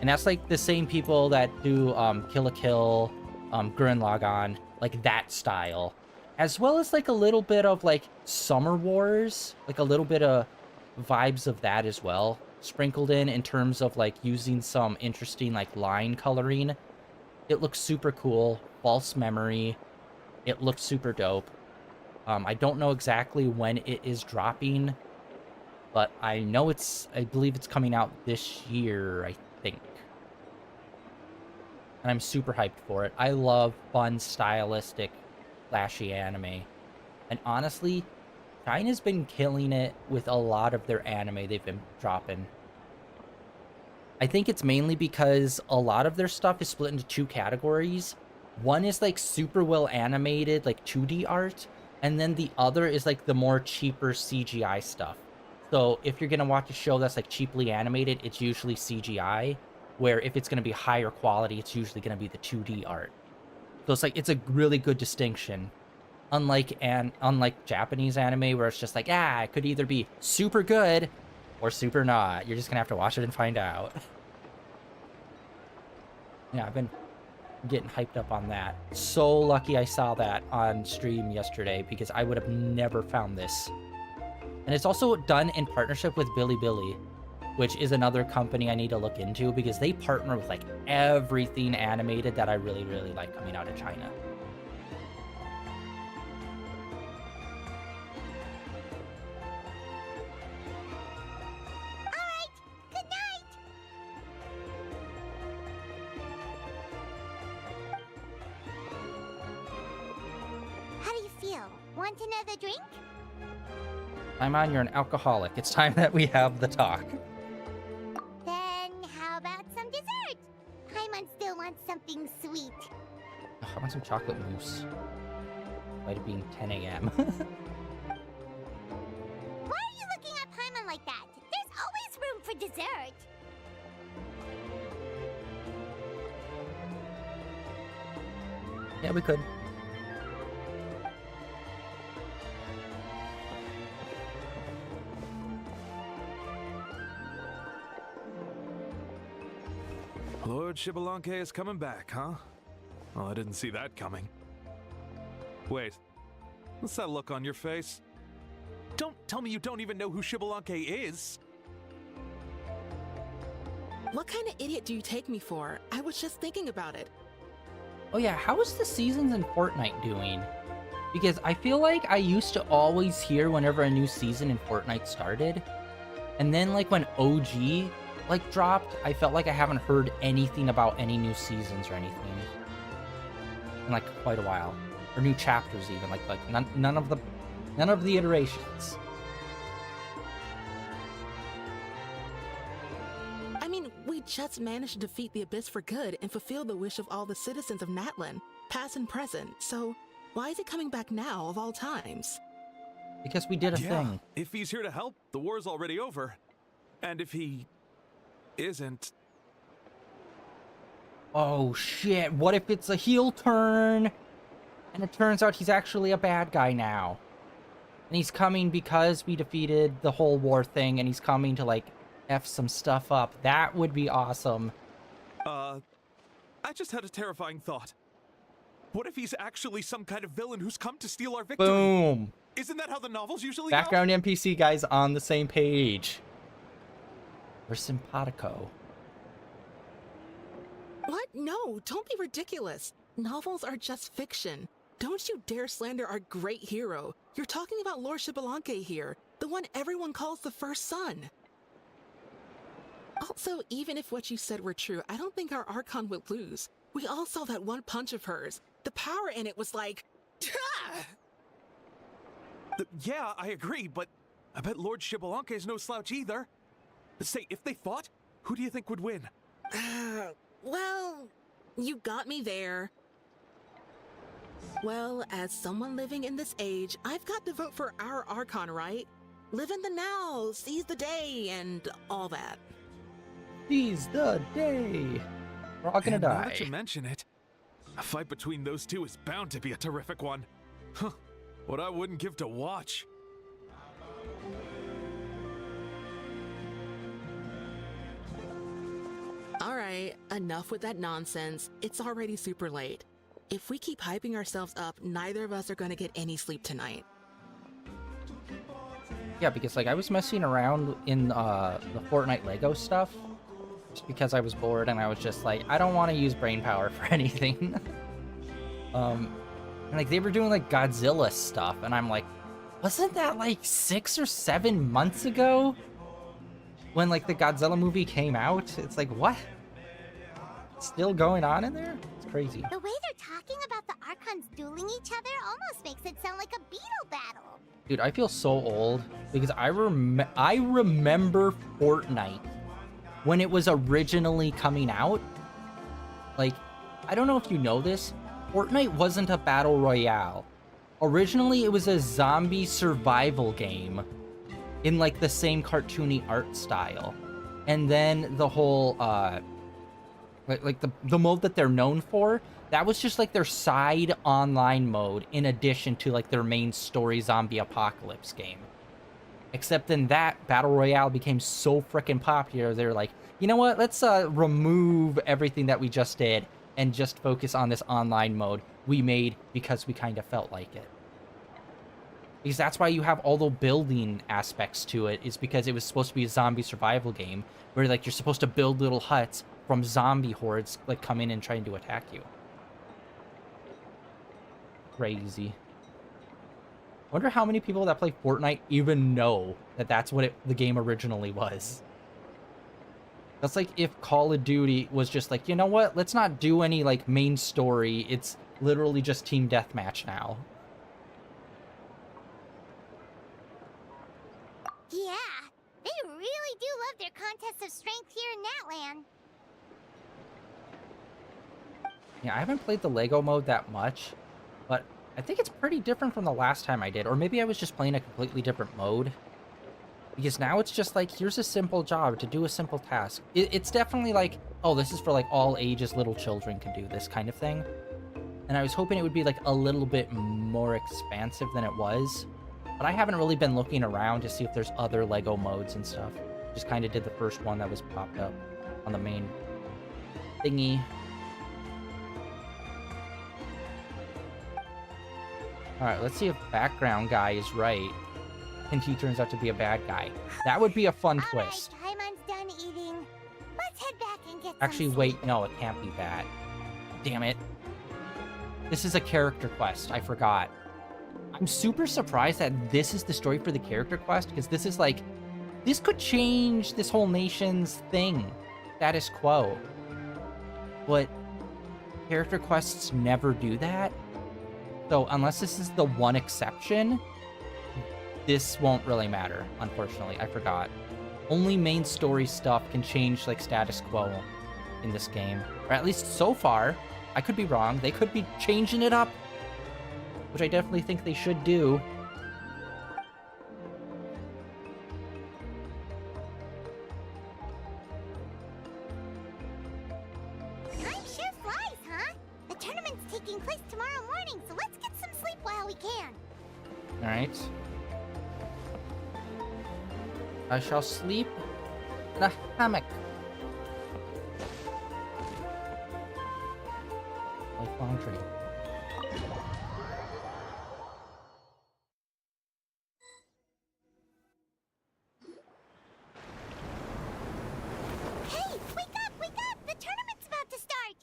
And that's like the same people that do Kill la Kill, Gurren Lagann, like that style, as well as like a little bit of like Summer Wars, like a little bit of vibes of that as well, sprinkled in terms of like using some interesting like line coloring. It looks super cool. False Memory, it looks super dope. I don't know exactly when it is dropping, but I believe it's coming out this year, I think. And I'm super hyped for it. I love fun, stylistic, flashy anime. And honestly, China's been killing it with a lot of their anime they've been dropping. I think it's mainly because a lot of their stuff is split into two categories. One is like super well animated, like 2D art, and then the other is like the more cheaper CGI stuff. So if you're gonna watch a show that's like cheaply animated, it's usually CGI. Where if it's going to be higher quality, it's usually going to be the 2D art. So it's like, it's a really good distinction. Unlike Japanese anime, where it's just like, it could either be super good or super not. You're just going to have to watch it and find out. Yeah, I've been getting hyped up on that. So lucky I saw that on stream yesterday, because I would have never found this. And it's also done in partnership with Bilibili, which is another company I need to look into, because they partner with like everything animated that I really, really like coming out of China. Want another drink? Paimon, you're an alcoholic. It's time that we have the talk. Then how about some dessert? Paimon still wants something sweet. Ugh, I want some chocolate mousse. Despite it being 10 a.m. Why are you looking at Paimon like that? There's always room for dessert. Yeah, we could. Lord Xbalanque is coming back, huh? Well, I didn't see that coming. Wait, what's that look on your face? Don't tell me you don't even know who Xbalanque is! What kind of idiot do you take me for? I was just thinking about it. Oh yeah, how is the seasons in Fortnite doing? Because I feel like I used to always hear whenever a new season in Fortnite started. And then like when OG like dropped, I felt like I haven't heard anything about any new seasons or anything in like quite a while. Or new chapters even, like none of the iterations. I mean, we just managed to defeat the Abyss for good and fulfill the wish of all the citizens of Natlan, past and present, so why is it coming back now of all times? Because we did a thing. If he's here to help, the war's already over. And if he isn't... Oh shit, what if it's a heel turn? And it turns out he's actually a bad guy now. And he's coming because we defeated the whole war thing, and he's coming to, like, F some stuff up. That would be awesome. I just had a terrifying thought. What if he's actually some kind of villain who's come to steal our victory? Boom! Isn't that how the novels usually Background NPC guys on the same page. We're simpatico. What? No, don't be ridiculous. Novels are just fiction. Don't you dare slander our great hero. You're talking about Lord Xbalanque here, the one everyone calls the first son. Also, even if what you said were true, I don't think our Archon would lose. We all saw that one punch of hers. The power in it was like... Yeah, I agree, but I bet Lord Xbalanque is no slouch either. Say, if they fought, who do you think would win? Well, you got me there. Well, as someone living in this age, I've got to vote for our Archon, right? Live in the now, seize the day, and all that. Seize the day. We're all gonna Now die. that you mention it, a fight between those two is bound to be a terrific one. Huh, what I wouldn't give to watch. Alright, enough with that nonsense. It's already super late. If we keep hyping ourselves up, neither of us are gonna get any sleep tonight. Yeah, because like I was messing around in the Fortnite Lego stuff just because I was bored, and I was just like, I don't want to use brain power for anything. And like they were doing like Godzilla stuff, and I'm like, wasn't that like 6 or 7 months ago when like the Godzilla movie came out? It's like, what? Still going on in there? It's crazy. The way they're talking about the Archons dueling each other almost makes it sound like a beetle battle. Dude, I feel so old because I remember Fortnite when it was originally coming out. Like, I don't know if you know this, Fortnite wasn't a battle royale. Originally, it was a zombie survival game in like the same cartoony art style. And then the whole like the mode that they're known for, that was just like their side online mode in addition to like their main story zombie apocalypse game. Except then that battle royale became so freaking popular, they're like, you know what, let's remove everything that we just did and just focus on this online mode we made because we kind of felt like it. Because that's why you have all the building aspects to it, is because it was supposed to be a zombie survival game where like you're supposed to build little huts from zombie hordes like coming and trying to attack you. Crazy. Wonder how many people that play Fortnite even know that that's what the game originally was. That's like if Call of Duty was just like, you know what, let's not do any like main story, it's literally just team deathmatch now. Yeah, they really do love their contests of strength here in Natland. Yeah, I haven't played the Lego mode that much, but I think it's pretty different from the last time I did. Or maybe I was just playing a completely different mode. Because now it's just like, here's a simple job to do a simple task. It's definitely like, oh, this is for like all ages, little children can do this kind of thing. And I was hoping it would be like a little bit more expansive than it was. But I haven't really been looking around to see if there's other Lego modes and stuff. Just kind of did the first one that was popped up on the main thingy. Alright, let's see if background guy is right. And he turns out to be a bad guy. That would be a fun twist. Alright, Paimon's done eating. Let's head back and get Actually, some wait, no, it can't be that. Damn it. This is a character quest, I forgot. I'm super surprised that this is the story for the character quest, because this is like, this could change this whole nation's thing. Status quo. But character quests never do that. So unless this is the one exception, this won't really matter, unfortunately. I forgot. Only main story stuff can change, like, status quo in this game. Or at least so far. I could be wrong. They could be changing it up, which I definitely think they should do. Time sure flies, huh? The tournament's taking place tomorrow morning, so let's get some sleep while we can. Alright. I shall sleep in a hammock. Like laundry. Hey, wake up, wake up! The tournament's about to start!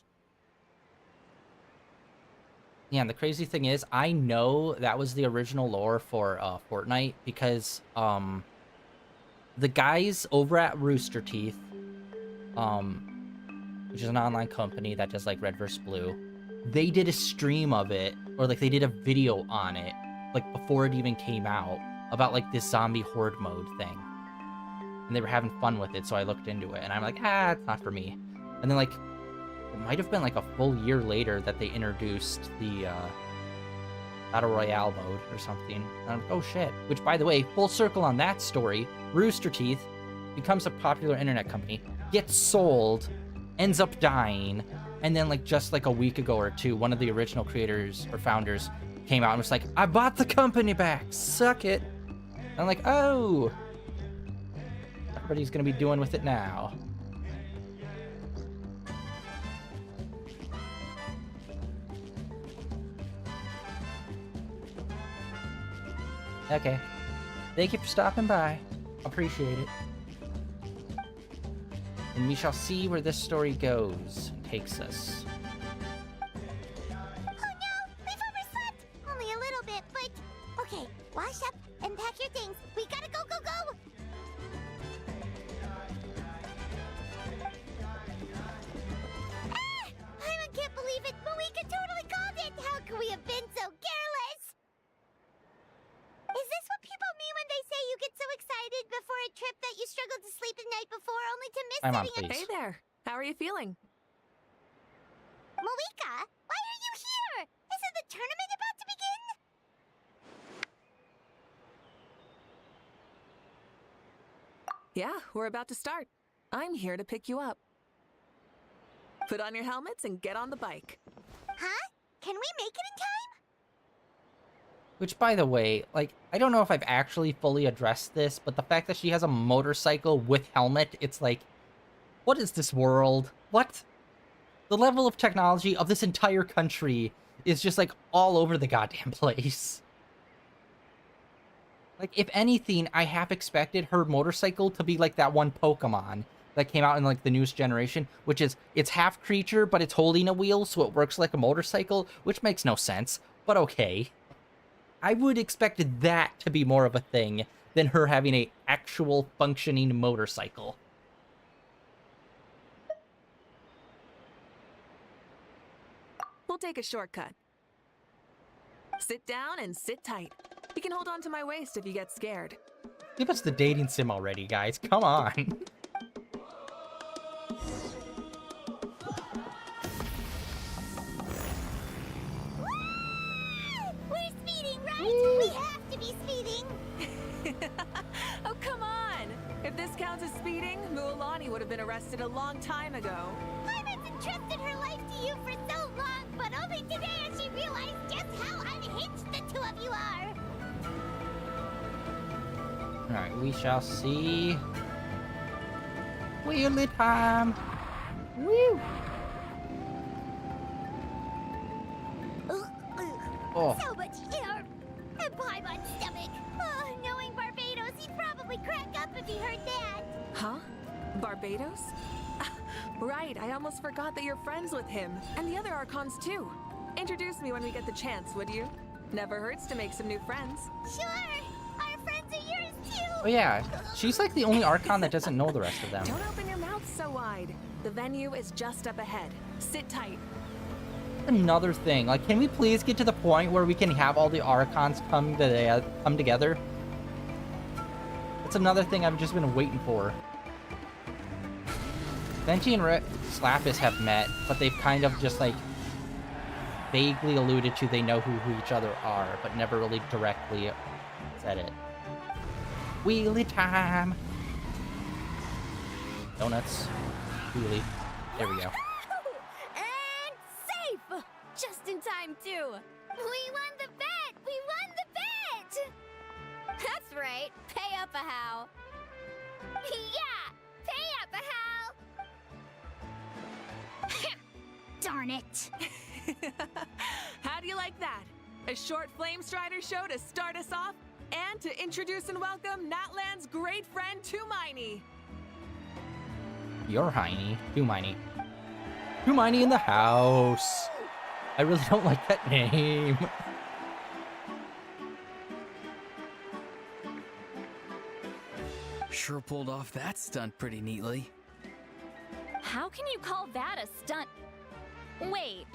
Yeah, and the crazy thing is, I know that was the original lore for Fortnite because the guys over at Rooster Teeth, which is an online company that does like Red vs. Blue, they did a stream of it, or like they did a video on it, like before it even came out, about like this zombie horde mode thing. And they were having fun with it, so I looked into it, and I'm like, it's not for me. And then like, it might have been like a full year later that they introduced the Battle Royale mode or something. And I'm like, oh shit. Which, by the way, full circle on that story, Rooster Teeth becomes a popular internet company, gets sold, ends up dying, and then like just like a week ago or two, one of the original creators or founders came out and was like, I bought the company back, suck it. And I'm like, oh, everybody's gonna be doing with it now. Okay. Thank you for stopping by. Appreciate it. And we shall see where this story goes and takes us. Oh no, we've overslept! Only a little bit, but... Okay, wash up and pack your things. We gotta go, go, go! I can't believe it! Moeka totally called it! How could we have been so careless? Is this what people mean when they say you get so excited before a trip that you struggled to sleep the night before only to miss My mom, sitting please. Hey there. How are you feeling? Moeka, why are you here? Isn't the tournament about to begin? Yeah, we're about to start. I'm here to pick you up. Put on your helmets and get on the bike. Huh? Can we make it in time? Which, by the way, like, I don't know if I've actually fully addressed this, but the fact that she has a motorcycle with helmet, it's like, what is this world? What? The level of technology of this entire country is just, like, all over the goddamn place. Like, if anything, I half expected her motorcycle to be like that one Pokemon that came out in, like, the newest generation, which is, it's half creature, but it's holding a wheel, so it works like a motorcycle, which makes no sense, but okay. I would expect that to be more of a thing than her having a actual functioning motorcycle. We'll take a shortcut. Sit down and sit tight. You can hold on to my waist if you get scared. Give us the dating sim already, guys. Come on. We're speeding, right? We have to be speeding. Oh, come on! If this counts as speeding, Mualani would have been arrested a long time ago. Mama's entrusted her life to you for so long, but only today has she realized just how unhinged the two of you are. Alright, we shall see. Wheelie time! Woo! Oh. So much air and pie on stomach. Oh, knowing Barbados, he'd probably crack up if he heard that. Huh? Barbados? Right, I almost forgot that you're friends with him. And the other Archons, too. Introduce me when we get the chance, would you? Never hurts to make some new friends. Sure, our friends are yours too. Oh yeah, she's like the only Archon that doesn't know the rest of them. Don't open your mouth so wide. The venue is just up ahead. Sit tight. Another thing, like, can we please get to the point where we can have all the Archons come together? That's another thing I've just been waiting for. Benji and Slappus have met, but they've kind of just, like, vaguely alluded to they know who each other are, but never really directly said it. Wheelie time! Donuts. Wheelie. There we go. And safe! Just in time, too. We won the bet! We won the bet! That's right. Pay up a how. Yeah! Pay up a how! Darn it. How do you like that? A short Flame Strider show to start us off, and to introduce and welcome Natlan's great friend, Tumaini. You're Heiny. Tumaini. Tumaini in the house. I really don't like that name. Sure pulled off that stunt pretty neatly. How can you call that a stunt? Wait,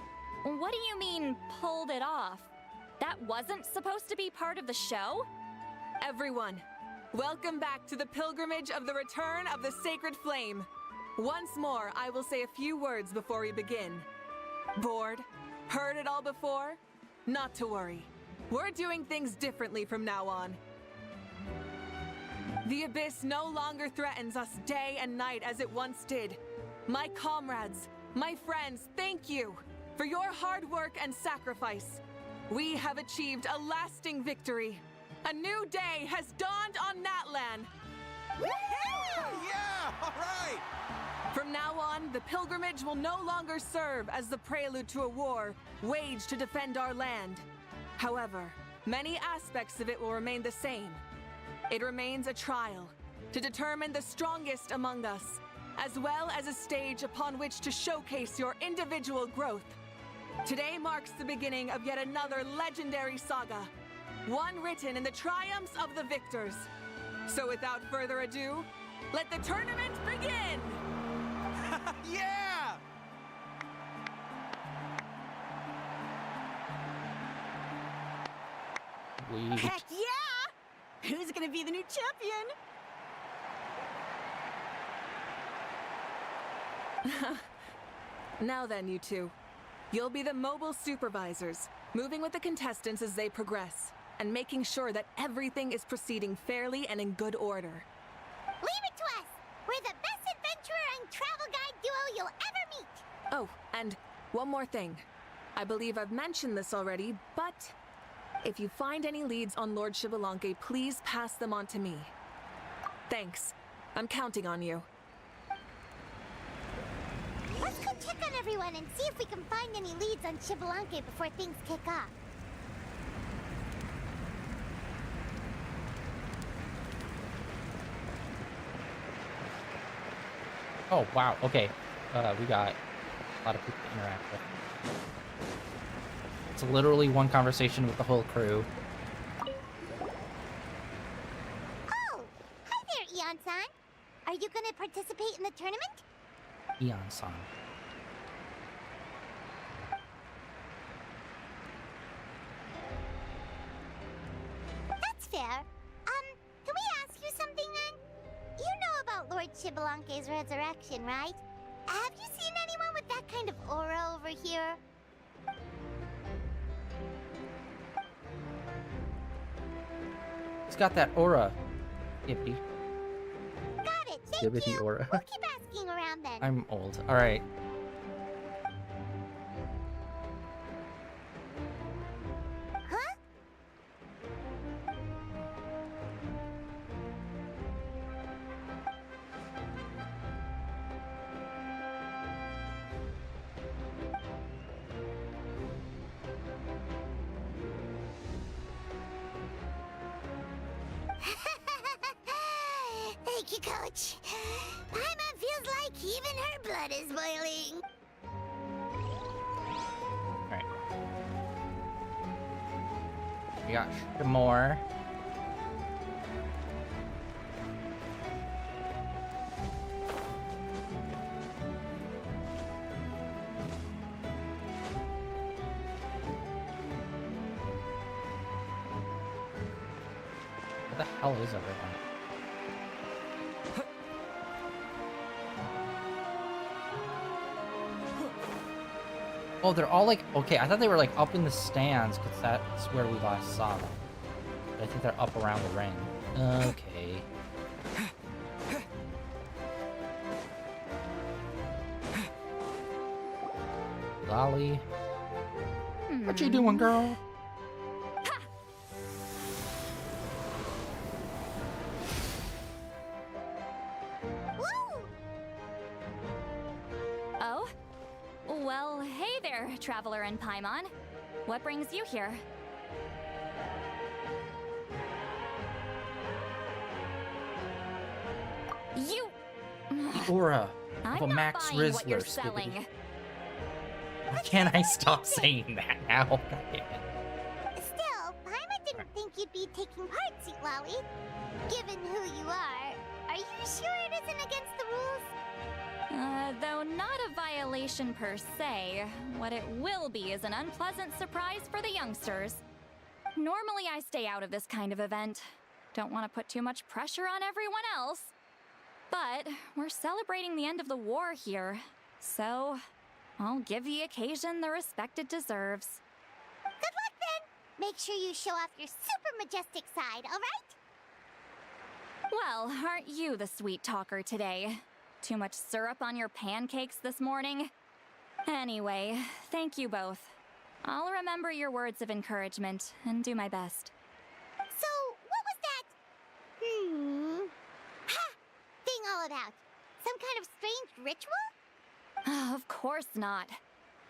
what do you mean, pulled it off? That wasn't supposed to be part of the show? Everyone, welcome back to the pilgrimage of the return of the sacred flame. Once more, I will say a few words before we begin. Bored? Heard it all before? Not to worry. We're doing things differently from now on. The abyss no longer threatens us day and night as it once did. My comrades, my friends, thank you for your hard work and sacrifice. We have achieved a lasting victory. A new day has dawned on Natlan. Yeah! All right! From now on, the pilgrimage will no longer serve as the prelude to a war waged to defend our land. However, many aspects of it will remain the same. It remains a trial to determine the strongest among us, as well as a stage upon which to showcase your individual growth. Today marks the beginning of yet another legendary saga, one written in the triumphs of the victors. So without further ado, let the tournament begin! Yeah! We... Heck yeah! Who's gonna be the new champion? Now then, you two. You'll be the mobile supervisors, moving with the contestants as they progress, and making sure that everything is proceeding fairly and in good order. Leave it to us! We're the best adventurer and travel guide duo you'll ever meet! Oh, and one more thing. I believe I've mentioned this already, but if you find any leads on Lord Xbalanque, please pass them on to me. Thanks. I'm counting on you. Let's go check on everyone and see if we can find any leads on Xbalanque before things kick off. Oh, wow. Okay. We got a lot of people to interact with. It's literally one conversation with the whole crew. Oh! Hi there, Eon-san! Are you gonna participate in the tournament? Eon-san. That's fair. Can we ask you Xbalanque's resurrection, right? Have you seen anyone with that kind of aura over here? It's got that aura. Yippee. Got it, thank Yippity you. aura. We'll keep asking around then. I'm old. Alright. Huh? Thank you, Coach. Paimon feels like even her blood is boiling. Alright. We got more. What the hell is everyone? Oh, they're all like, okay, I thought they were like up in the stands because that's where we last saw them. But I think they're up around the ring. Okay. Lolly. What you doing, girl? Woo! Oh? Well, hey there, Traveler and Paimon. What brings you here? You... The aura I'm of a not Max buying what you're Rizzler. selling. Skibbity. Why can't I stop saying that now? God damn it. Still, Paimon didn't think you'd be taking part, Sweet Lolly. Given who you are you sure it isn't against the rules? Though not a violation per se, what it will be is an unpleasant surprise for the youngsters. Normally I stay out of this kind of event. Don't want to put too much pressure on everyone else. But we're celebrating the end of the war here, so I'll give the occasion the respect it deserves. Good luck then! Make sure you show off your super majestic side, alright? Well, aren't you the sweet talker today? Too much syrup on your pancakes this morning? Anyway, thank you both. I'll remember your words of encouragement and do my best. So, what was that? Ha! Thing all about? Some kind of strange ritual? Of course not.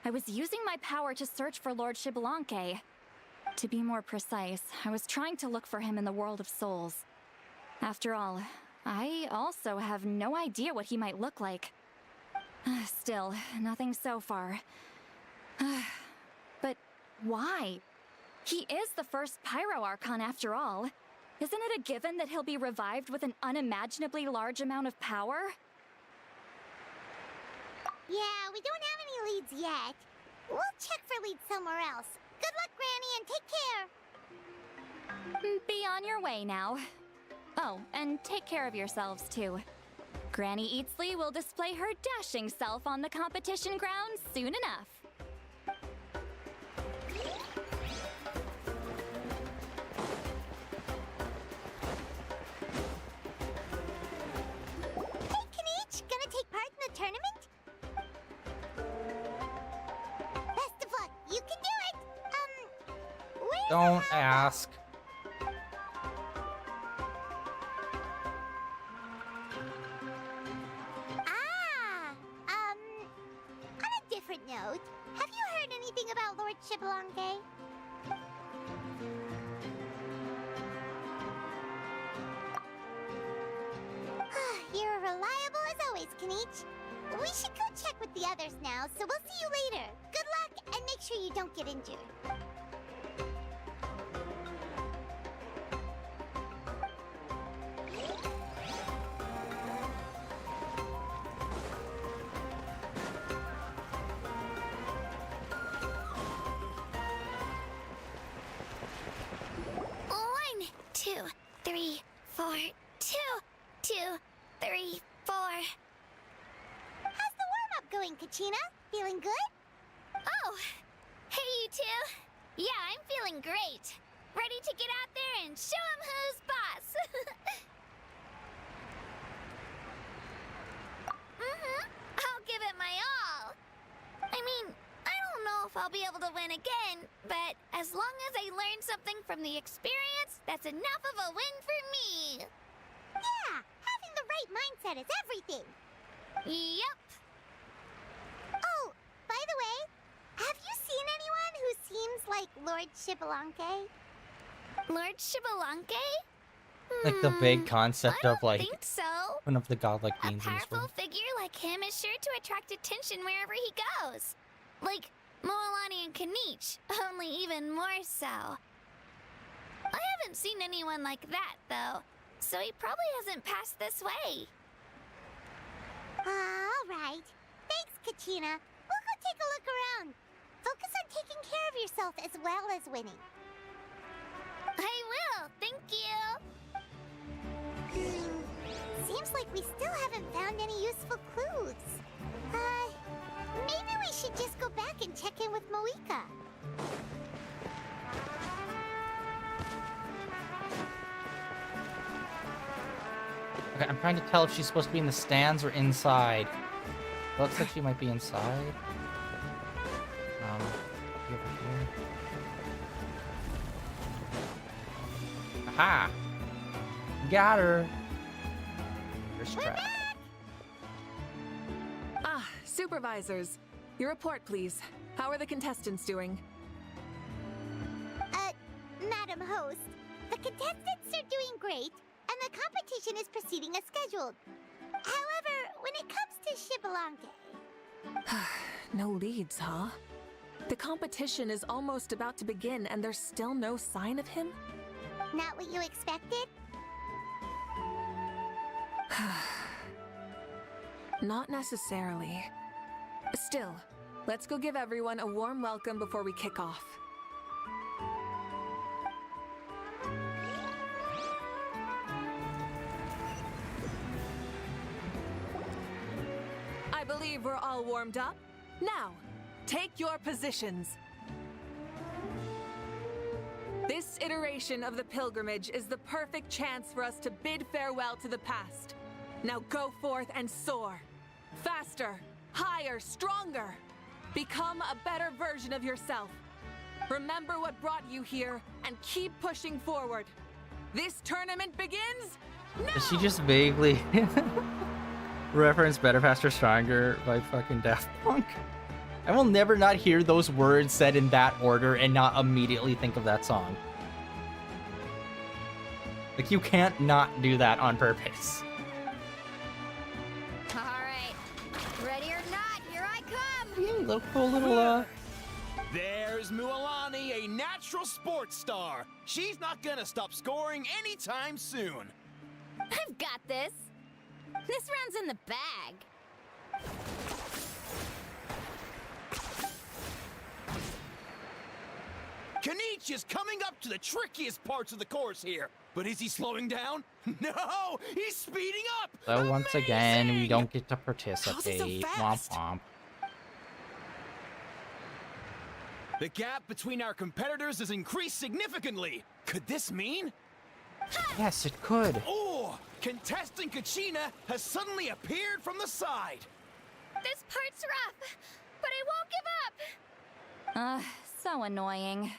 I was using my power to search for Lord Xbalanque. To be more precise, I was trying to look for him in the world of souls. After all, I also have no idea what he might look like. Still, nothing so far. But why? He is the first Pyro Archon after all. Isn't it a given that he'll be revived with an unimaginably large amount of power? Yeah, we don't have any leads yet. We'll check for leads somewhere else. Good luck, Granny, and take care! Be on your way now. Oh, and take care of yourselves too. Granny Eatsley will display her dashing self on the competition grounds soon enough. Hey, Kanich, gonna take part in the tournament? Best of luck, you can do it! Where's Don't the ask. On a different note, have you heard anything about Lord Xbalanque? You're reliable as always, Kanich. We should go check with the others now, so we'll see you later. Good luck, and make sure you don't get injured. One, two, three, four, two, two, three, 4. How's the warm-up going, Kachina? Feeling good? Oh, hey you two. Yeah, I'm feeling great. Ready to get out there and show 'em who's boss. I'll give it my all. I mean, I don't know if I'll be able to win again, but as long as I learn something from the experience, that's enough of a win for me. Yeah, having the right mindset is everything. Yup. Oh, by the way, have you seen anyone who seems like Lord Shibalanke? Lord Shibalanke? Like the big concept I of don't like think so. one of the godlike A beings in this powerful world. figure like him is sure to attract attention wherever he goes. Like Moalani and Kanich, only even more so. I haven't seen anyone like that, though, so he probably hasn't passed this way. All right. Thanks, Kachina. We'll go take a look around. Focus on taking care of yourself as well as winning. I will, thank you. Seems like we still haven't found any useful clues. Maybe we should just go back and check in with Moika. Okay, I'm trying to tell if she's supposed to be in the stands or inside. Looks like she might be inside. Over here. Aha! Got her. First try. Ah, supervisors. Your report, please. How are the contestants doing? Madam Host, the contestants are doing great, and the competition is proceeding as scheduled. However, when it comes to Shibalanke... No leads, huh? The competition is almost about to begin and there's still no sign of him? Not what you expected? Not necessarily. Still, let's go give everyone a warm welcome before we kick off. I believe we're all warmed up. Now, take your positions. This iteration of the pilgrimage is the perfect chance for us to bid farewell to the past. Now go forth and soar. Faster, higher, stronger. Become a better version of yourself. Remember what brought you here and keep pushing forward. This tournament begins now! Did she just vaguely reference Better, Faster, Stronger by fucking Daft Punk? I will never not hear those words said in that order and not immediately think of that song. Like, you can't not do that on purpose. Alright, ready or not, here I come! Little cool little, There's Mualani, a natural sports star. She's not gonna stop scoring anytime soon. I've got this. This round's in the bag. Kanich is coming up to the trickiest parts of the course here. But is he slowing down? No! He's speeding up! So once again, we Amazing! don't get to How's he so participate. fast? Womp womp. The gap between our competitors has increased significantly. Could this mean? Yes, it could. Oh! Contestant Kachina has suddenly appeared from the side. This part's rough, but I won't give up. So annoying.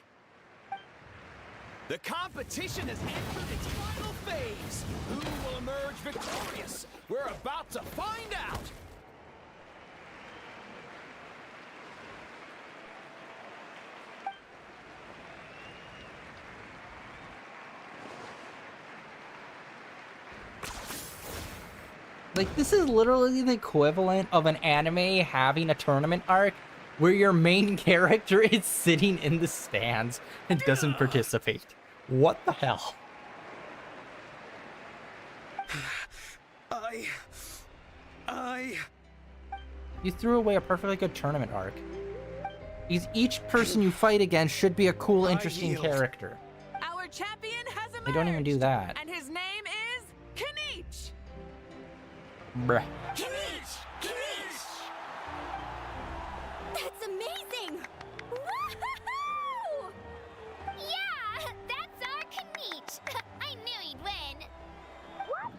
The competition has entered its final phase. Who will emerge victorious? We're about to find out. Like, this is literally the equivalent of an anime having a tournament arc where your main character is sitting in the stands and doesn't participate. What the hell? You threw away a perfectly good tournament arc. Each person you fight against should be a cool, interesting yield. character. Our champion has emerged! They don't even do that. And his name is Kanich! Bruh. That's amazing! Woohoo! Yeah, that's our Kanich. I knew he'd win. What?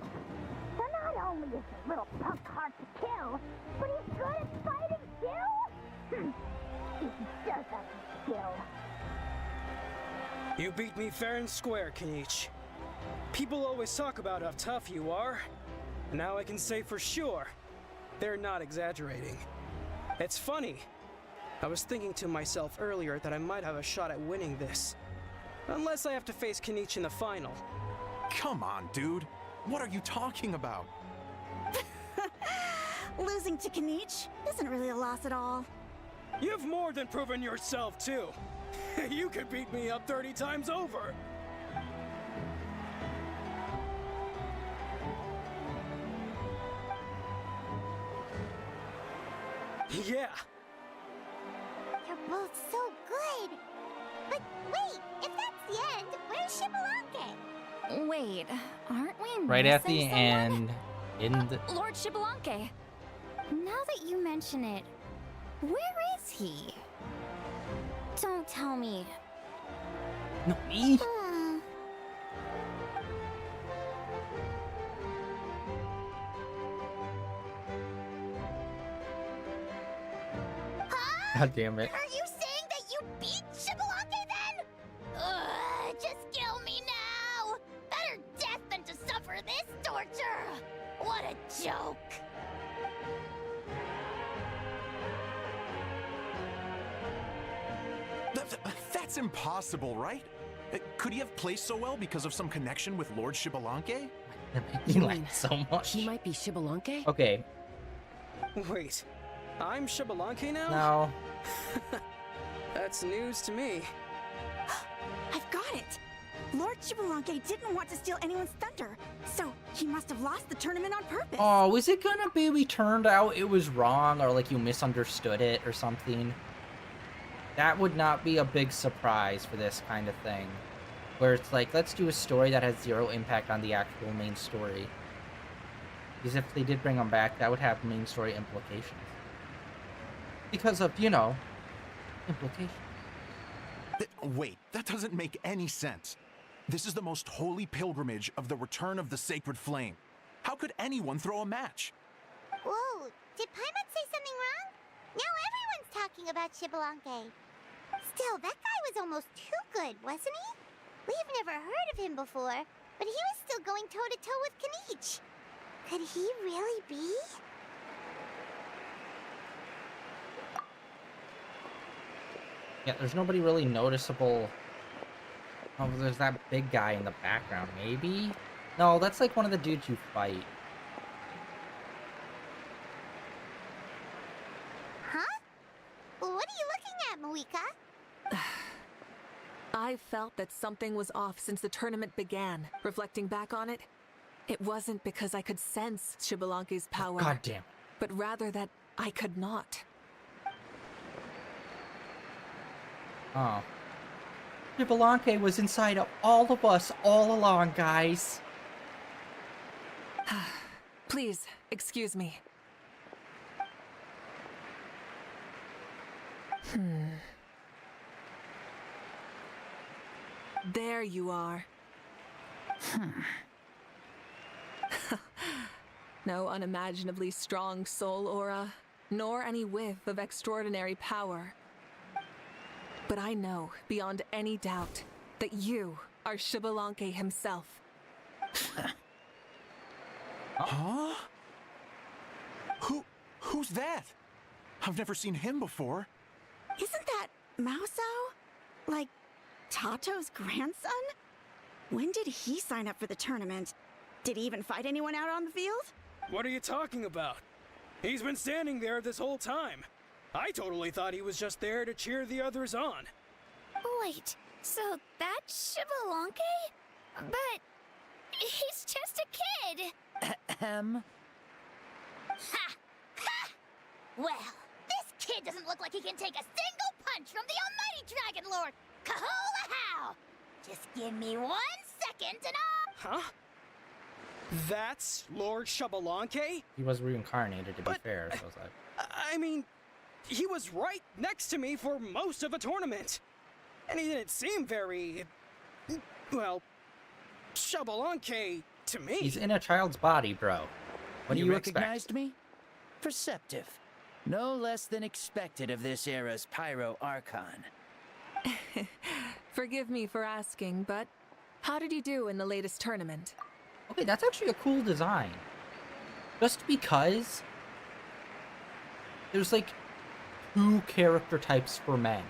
So not only is this little punk hard to kill, but he's good at fighting too? He does have some skill. You beat me fair and square, Kanich. People always talk about how tough you are. Now I can say for sure, they're not exaggerating. It's funny. I was thinking to myself earlier that I might have a shot at winning this. Unless I have to face Kanich in the final. Come on, dude. What are you talking about? Losing to Kanich isn't really a loss at all. You've more than proven yourself, too. You could beat me up 30 times over. Yeah. You're both so good. But wait, if that's the end, where's Xbalanque? Wait, aren't we Right at the missing someone? end, in the Lord Xbalanque. Now that you mention it, where is he? Don't tell me. no me. God damn it. Are you saying that you beat Xbalanque then? Just kill me now! Better death than to suffer this torture! What a joke! That's impossible, right? Could he have played so well because of some connection with Lord Xbalanque? You like so much. He might be Xbalanque? Okay, Wait, I'm Xbalanque now? now That's news to me. I've got it! Lord Xbalanque didn't want to steal anyone's thunder, so he must have lost the tournament on purpose. oh, is it gonna be we turned out it was wrong or like you misunderstood it or something? That would not be a big surprise for this kind of thing. Where it's like, let's do a story that has zero impact on the actual main story. Because if they did bring them back, that would have main story implications. Because of, you know, implications. Wait, that doesn't make any sense. This is the most holy pilgrimage of the return of the sacred flame. How could anyone throw a match? Whoa, did Paimon say something wrong? Now everyone's talking about Xbalanque. Still, that guy was almost too good, wasn't he? We've never heard of him before, but he was still going toe-to-toe with Kanich. Could he really be? Yeah, there's nobody really noticeable. Oh, there's that big guy in the background, maybe? No, that's like one of the dudes you fight. Huh? What are you looking at, Moika? I felt that something was off since the tournament began. Reflecting back on it, it wasn't because I could sense Xbalanque's power, God damn. but rather that I could not. Oh. Xbalanque was inside of all of us all along, guys. Please, excuse me. There you are. No unimaginably strong soul aura, nor any whiff of extraordinary power. But I know, beyond any doubt, that you are Xbalanque himself. Huh? Who's that? I've never seen him before. Isn't that Mauso? Like, Tato's grandson? When did he sign up for the tournament? Did he even fight anyone out on the field? What are you talking about? He's been standing there this whole time. I totally thought he was just there to cheer the others on. Wait, so that's Xbalanque? But he's just a kid. Ha! Ha! Well, this kid doesn't look like he can take a single punch from the almighty Dragon Lord! Kahola how! Just give me 1 second and I'll... Huh? That's Lord Xbalanque? He was reincarnated, to be fair, so it's like... I mean, he was right next to me for most of the tournament. And he didn't seem very... well, Xbalanque to me. He's in a child's body, bro. What do you expect? recognized me? Perceptive. No less than expected of this era's Pyro Archon. Forgive me for asking, but how did you do in the latest tournament? Okay, that's actually a cool design. Just because there's like 2 character types for men.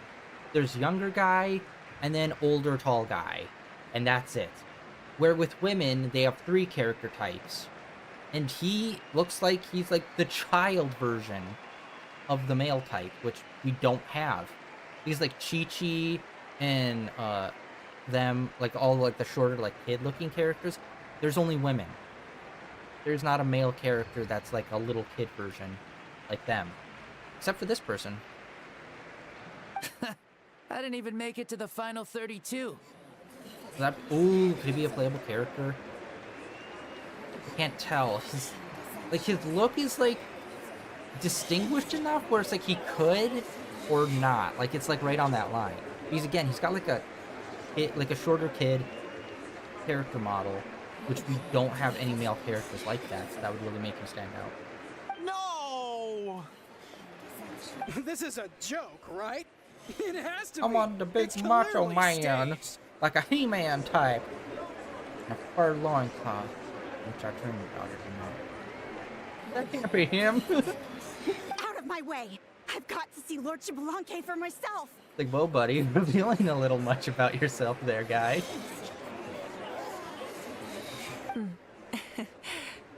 There's younger guy and then older tall guy. And that's it. Where with women, they have 3 character types. And he looks like he's like the child version of the male type, which we don't have. He's like Chi-Chi and them, like all like the shorter like kid looking characters. There's only women. There's not a male character that's like a little kid version like them. Except for this person. I didn't even make it to the final 32. Ooh, could he be a playable character? I can't tell. His look is like distinguished enough where it's like he could or not. Like it's like right on that line. He's got like a shorter kid character model, which we don't have any male characters like that, so that would really make him stand out. No! This is a joke, right? It has to be. I want the big It's macho clearly man, staged. like a He-Man type, and a fur loincloth, which I dream about it, you know. That can't be him. Out of my way! I've got to see Lord Xbalanque for myself! Like, whoa, buddy, revealing a little much about yourself there, guy.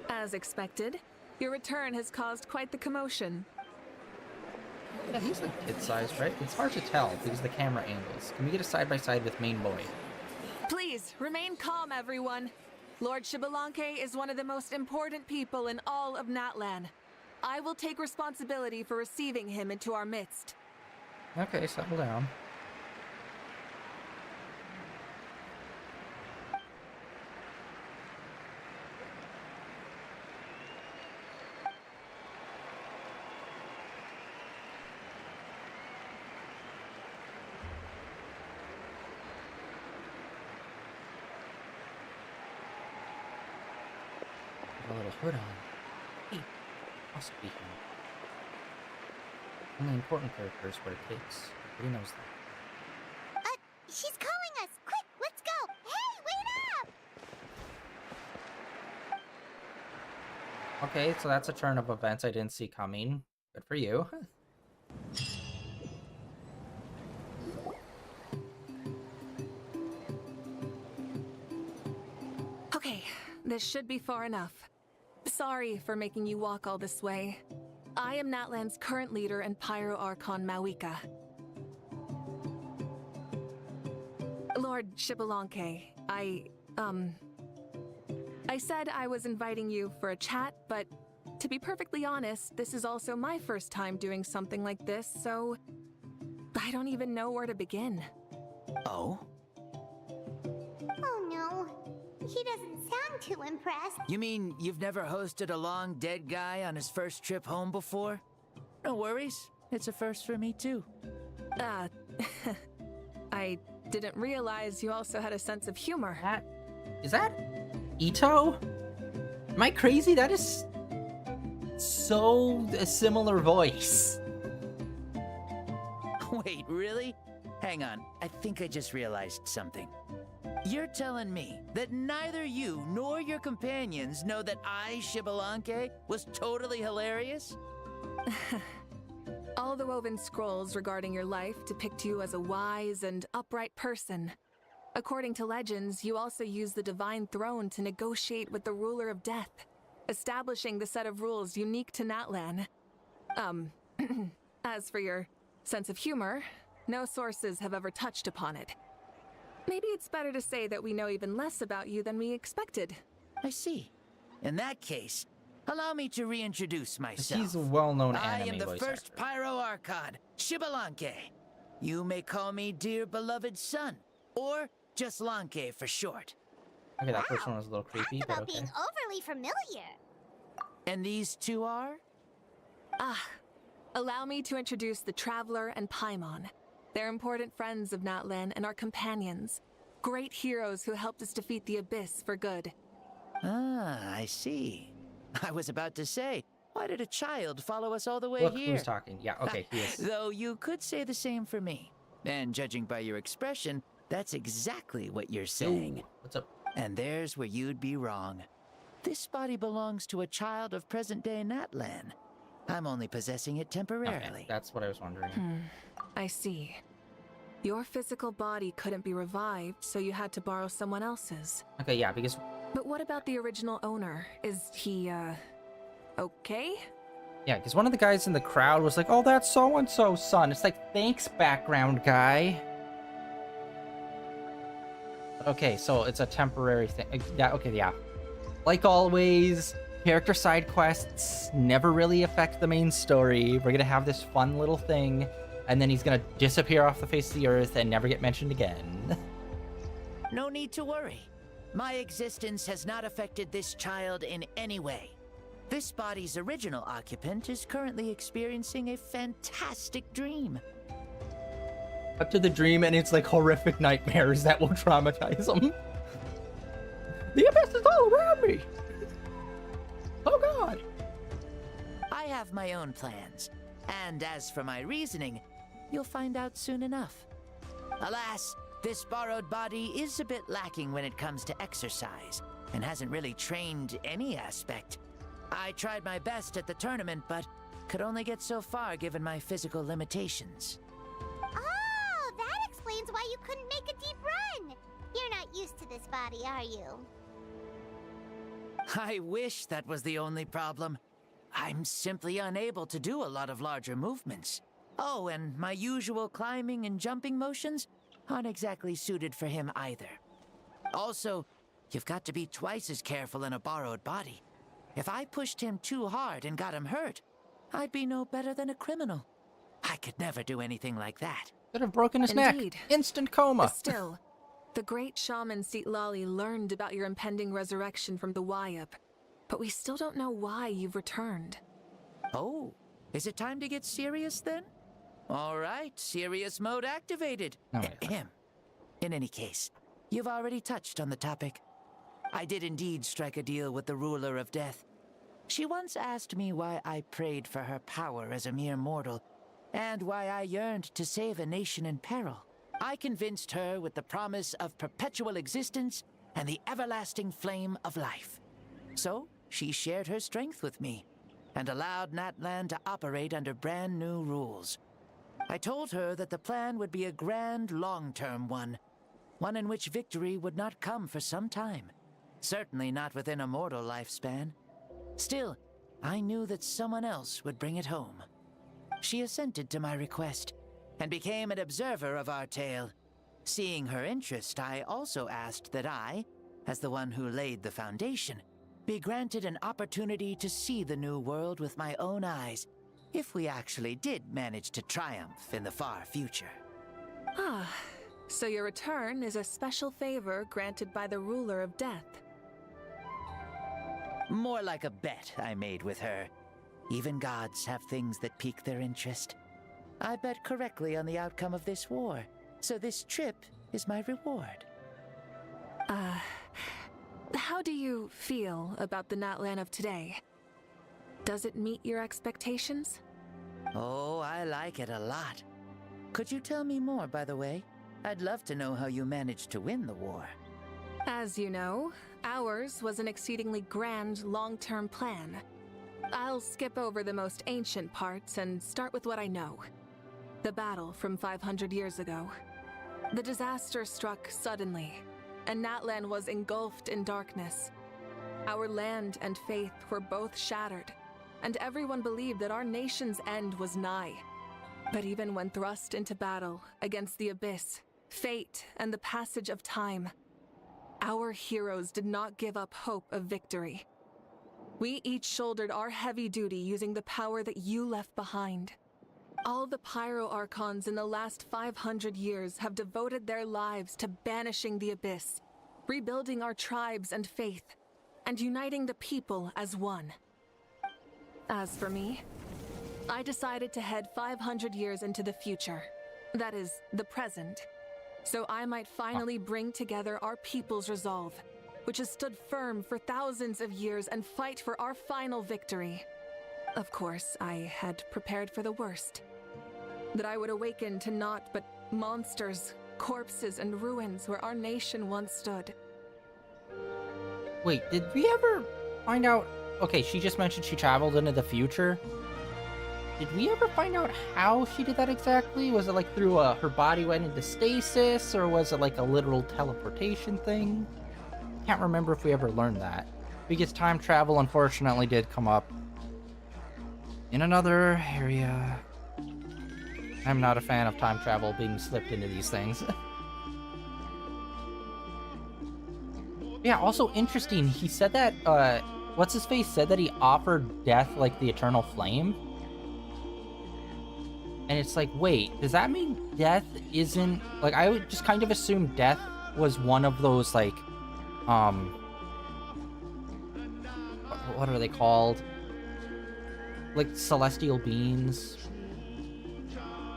As expected, your return has caused quite the commotion. Yeah, he's like kid-sized, right? It's hard to tell because of the camera angles. Can we get a side-by-side with main boy? Please, remain calm, everyone. Lord Xbalanque is one of the most important people in all of Natlan. I will take responsibility for receiving him into our midst. Okay, settle down. A little hood on. Hey, must be him. Only important characters wear capes. Who knows that? She's calling us! Quick, let's go! Hey, wait up! Okay, so that's a turn of events I didn't see coming. Good for you. Okay, this should be far enough. Sorry for making you walk all this way. I am Natlan's current leader and Pyro Archon Mawika. Lord Xbalanque, I said I was inviting you for a chat, but to be perfectly honest, this is also my first time doing something like this, so I don't even know where to begin. Oh? Oh no. He doesn't sound too impressed. You mean you've never hosted a long dead guy on his first trip home before? No worries. It's a first for me, too. I didn't realize you also had a sense of humor. Is that Ito? Am I crazy? That is so a similar voice. Wait, really? Hang on. I think I just realized something. You're telling me that neither you nor your companions know that I, Xbalanque, was totally hilarious? All the woven scrolls regarding your life depict you as a wise and upright person. According to legends, you also use the Divine Throne to negotiate with the Ruler of Death, establishing the set of rules unique to Natlan. As for your sense of humor, no sources have ever touched upon it. Maybe it's better to say that we know even less about you than we expected. I see. In that case, allow me to reintroduce myself. He's a well-known I anime am the voice first actor. Pyro Archon, Xbalanque. You may call me dear beloved son, or just Lanque for short. Okay, that first one was a little creepy, Talk but about okay. being overly eerily familiar. And these two are? Allow me to introduce the Traveler and Paimon. They're important friends of Natlan and our companions. Great heroes who helped us defeat the Abyss for good. Ah, I see. I was about to say, why did a child follow us all the way Look here? who's talking. Yeah, okay, he is. Though you could say the same for me. And judging by your expression, that's exactly what you're saying. Ooh, what's up? And there's where you'd be wrong. This body belongs to a child of present-day Natlan. I'm only possessing it temporarily. Okay, that's what I was wondering. I see. Your physical body couldn't be revived, so you had to borrow someone else's. Okay, yeah, because... But what about the original owner? Is he, okay? Yeah, because one of the guys in the crowd was like, oh, that's so-and-so's son. It's like, thanks, background guy. Okay, so it's a temporary thing. Yeah, okay, yeah. Like always, character side quests never really affect the main story. We're gonna have this fun little thing, and then he's gonna disappear off the face of the earth and never get mentioned again. No need to worry. My existence has not affected this child in any way. This body's original occupant is currently experiencing a fantastic dream. Up to the dream, and it's like horrific nightmares that will traumatize him. The abyss is all around me! Oh god! I have my own plans, and as for my reasoning, you'll find out soon enough. Alas, this borrowed body is a bit lacking when it comes to exercise, and hasn't really trained any aspect. I tried my best at the tournament, but could only get so far given my physical limitations. Oh, that explains why you couldn't make a deep run. You're not used to this body, are you? I wish that was the only problem. I'm simply unable to do a lot of larger movements. Oh, and my usual climbing and jumping motions aren't exactly suited for him either. Also, you've got to be twice as careful in a borrowed body. If I pushed him too hard and got him hurt, I'd be no better than a criminal. I could never do anything like that. Could have broken his Indeed. neck. Instant coma. But still, the great shaman Seatlali learned about your impending resurrection from the Wyup, but we still don't know why you've returned. Oh, is it time to get serious then? All right, serious mode activated. No, wait. In any case, you've already touched on the topic. I did indeed strike a deal with the ruler of death. She once asked me why I prayed for her power as a mere mortal, and why I yearned to save a nation in peril. I convinced her with the promise of perpetual existence and the everlasting flame of life. So, she shared her strength with me, and allowed Natlan to operate under brand new rules. I told her that the plan would be a grand, long-term one in which victory would not come for some time. Certainly not within a mortal lifespan. Still, I knew that someone else would bring it home. She assented to my request, and became an observer of our tale. Seeing her interest, I also asked that I, as the one who laid the foundation, be granted an opportunity to see the new world with my own eyes, if we actually did manage to triumph in the far future. Ah, so your return is a special favor granted by the ruler of death. More like a bet I made with her. Even gods have things that pique their interest. I bet correctly on the outcome of this war, so this trip is my reward. How do you feel about the Natlan of today? Does it meet your expectations? Oh, I like it a lot. Could you tell me more, by the way? I'd love to know how you managed to win the war. As you know, ours was an exceedingly grand, long-term plan. I'll skip over the most ancient parts and start with what I know. The battle from 500 years ago. The disaster struck suddenly, and Natlan was engulfed in darkness. Our land and faith were both shattered, and everyone believed that our nation's end was nigh. But even when thrust into battle against the Abyss, fate, and the passage of time, our heroes did not give up hope of victory. We each shouldered our heavy duty using the power that you left behind. All the Pyro Archons in the last 500 years have devoted their lives to banishing the Abyss, rebuilding our tribes and faith, and uniting the people as one. As for me, I decided to head 500 years into the future. That is, the present. So I might finally bring together our people's resolve, which has stood firm for thousands of years, and fight for our final victory. Of course, I had prepared for the worst. That I would awaken to naught but monsters, corpses, and ruins where our nation once stood. Wait, did we ever find out? Okay, she just mentioned she traveled into the future. Did we ever find out how she did that exactly? Was it like through her body went into stasis, or was it like a literal teleportation thing? Can't remember if we ever learned that. Because time travel unfortunately did come up in another area. I'm not a fan of time travel being slipped into these things. Yeah, also interesting, he said that, what's-his-face said that he offered death, like, the eternal flame. And it's like, wait, does that mean death isn't... Like, I would just kind of assume death was one of those, like, what are they called? Like, celestial beings.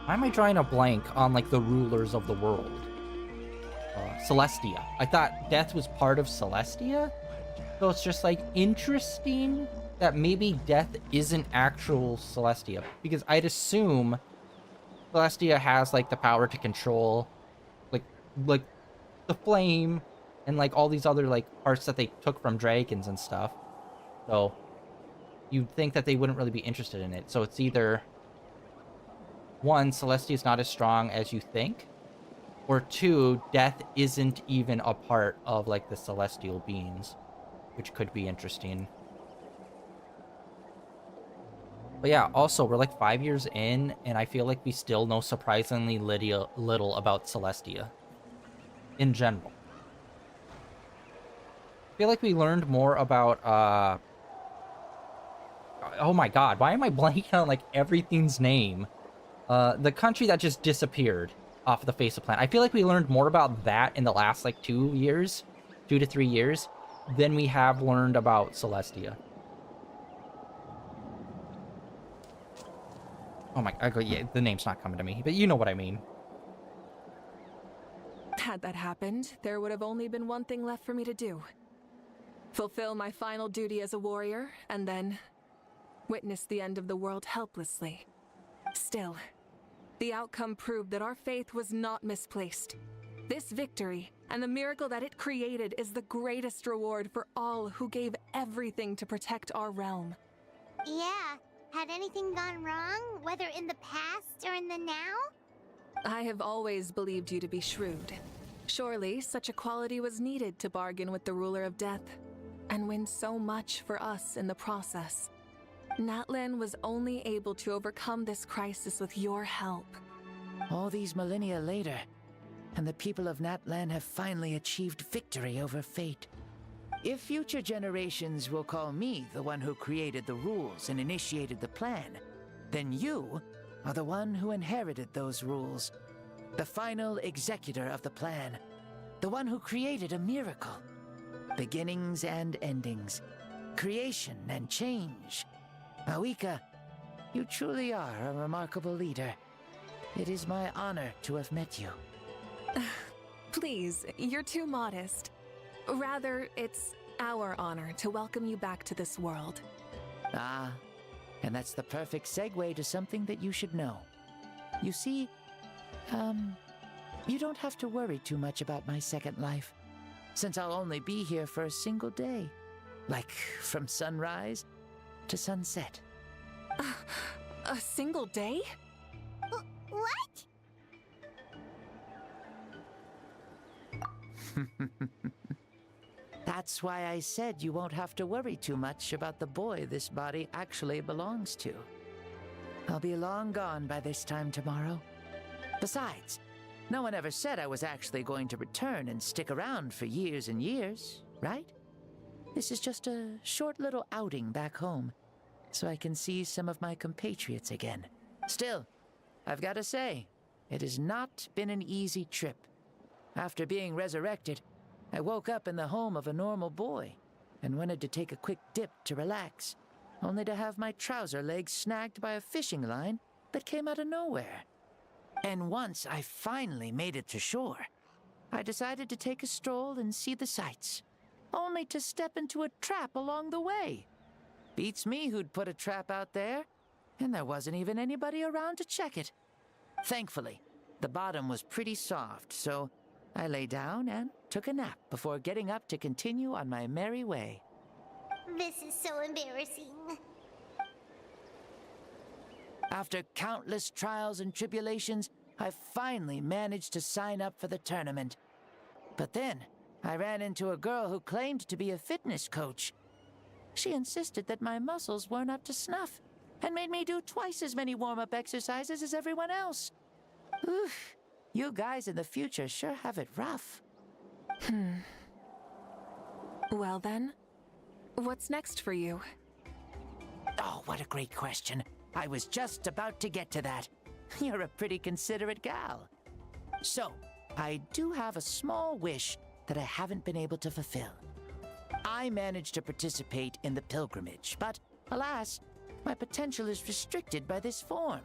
Why am I drawing a blank on, like, the rulers of the world? Celestia. I thought death was part of Celestia? So it's just, like, interesting that maybe death isn't actual Celestia. Because I'd assume Celestia has, like, the power to control, like the flame and, like, all these other, like, parts that they took from dragons and stuff. So you'd think that they wouldn't really be interested in it. So it's either... one, Celestia is not as strong as you think, or two, death isn't even a part of, like, the celestial beings, which could be interesting. But yeah, also, we're like 5 years in, and I feel like we still know surprisingly little about Celestia in general. I feel like we learned more about, oh my god, why am I blanking on, like, everything's name? The country that just disappeared off the face of the planet. I feel like we learned more about that in the last, like, 2 to 3 years, than we have learned about Celestia. Oh my, yeah, the name's not coming to me, but you know what I mean. Had that happened, there would have only been one thing left for me to do. Fulfill my final duty as a warrior, and then witness the end of the world helplessly. Still, the outcome proved that our faith was not misplaced. This victory, and the miracle that it created, is the greatest reward for all who gave everything to protect our realm. Yeah. Had anything gone wrong, whether in the past or in the now? I have always believed you to be shrewd. Surely, such a quality was needed to bargain with the ruler of death, and win so much for us in the process. Natlan was only able to overcome this crisis with your help. All these millennia later, and the people of Natlan have finally achieved victory over fate. If future generations will call me the one who created the rules and initiated the plan, then you are the one who inherited those rules. The final executor of the plan. The one who created a miracle. Beginnings and endings. Creation and change. Awika, you truly are a remarkable leader. It is my honor to have met you. Please, you're too modest. Rather, it's our honor to welcome you back to this world. Ah, and that's the perfect segue to something that you should know. You see, you don't have to worry too much about my second life, since I'll only be here for a single day. Like, from sunrise to sunset. A single day? What? That's why I said you won't have to worry too much about the boy this body actually belongs to. I'll be long gone by this time tomorrow. Besides, no one ever said I was actually going to return and stick around for years and years, right? This is just a short little outing back home, so I can see some of my compatriots again. Still, I've got to say, it has not been an easy trip. After being resurrected, I woke up in the home of a normal boy. and wanted to take a quick dip to relax, only to have my trouser legs snagged by a fishing line that came out of nowhere. And once I finally made it to shore, I decided to take a stroll and see the sights, only to step into a trap along the way. Beats me who'd put a trap out there, and there wasn't even anybody around to check it. Thankfully, the bottom was pretty soft, so I lay down and took a nap before getting up to continue on my merry way. This is so embarrassing. After countless trials and tribulations, I finally managed to sign up for the tournament. But then, I ran into a girl who claimed to be a fitness coach. She insisted that my muscles weren't up to snuff, and made me do twice as many warm-up exercises as everyone else. Oof, you guys in the future sure have it rough. Well then, what's next for you? Oh, what a great question. I was just about to get to that. You're a pretty considerate gal. So, I do have a small wish that I haven't been able to fulfill. I managed to participate in the pilgrimage, but alas, my potential is restricted by this form.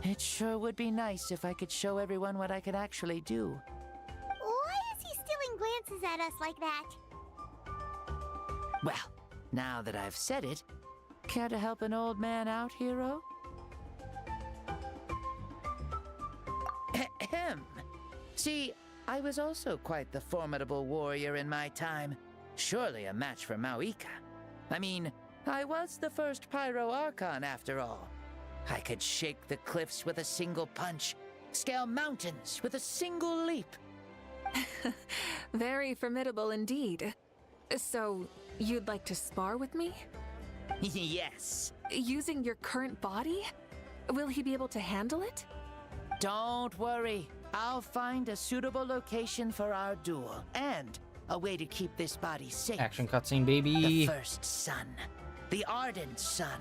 It sure would be nice if I could show everyone what I can actually do. Why is he stealing glances at us like that? Well, now that I've said it, care to help an old man out, hero? Ahem. See, I was also quite the formidable warrior in my time. Surely a match for Maoika. I mean, I was the first Pyro Archon after all. I could shake the cliffs with a single punch, scale mountains with a single leap. Very formidable indeed. So, you'd like to spar with me? Yes. Using your current body? Will he be able to handle it? Don't worry. I'll find a suitable location for our duel, and a way to keep this body safe. Action cutscene, baby. The first sun. The ardent sun.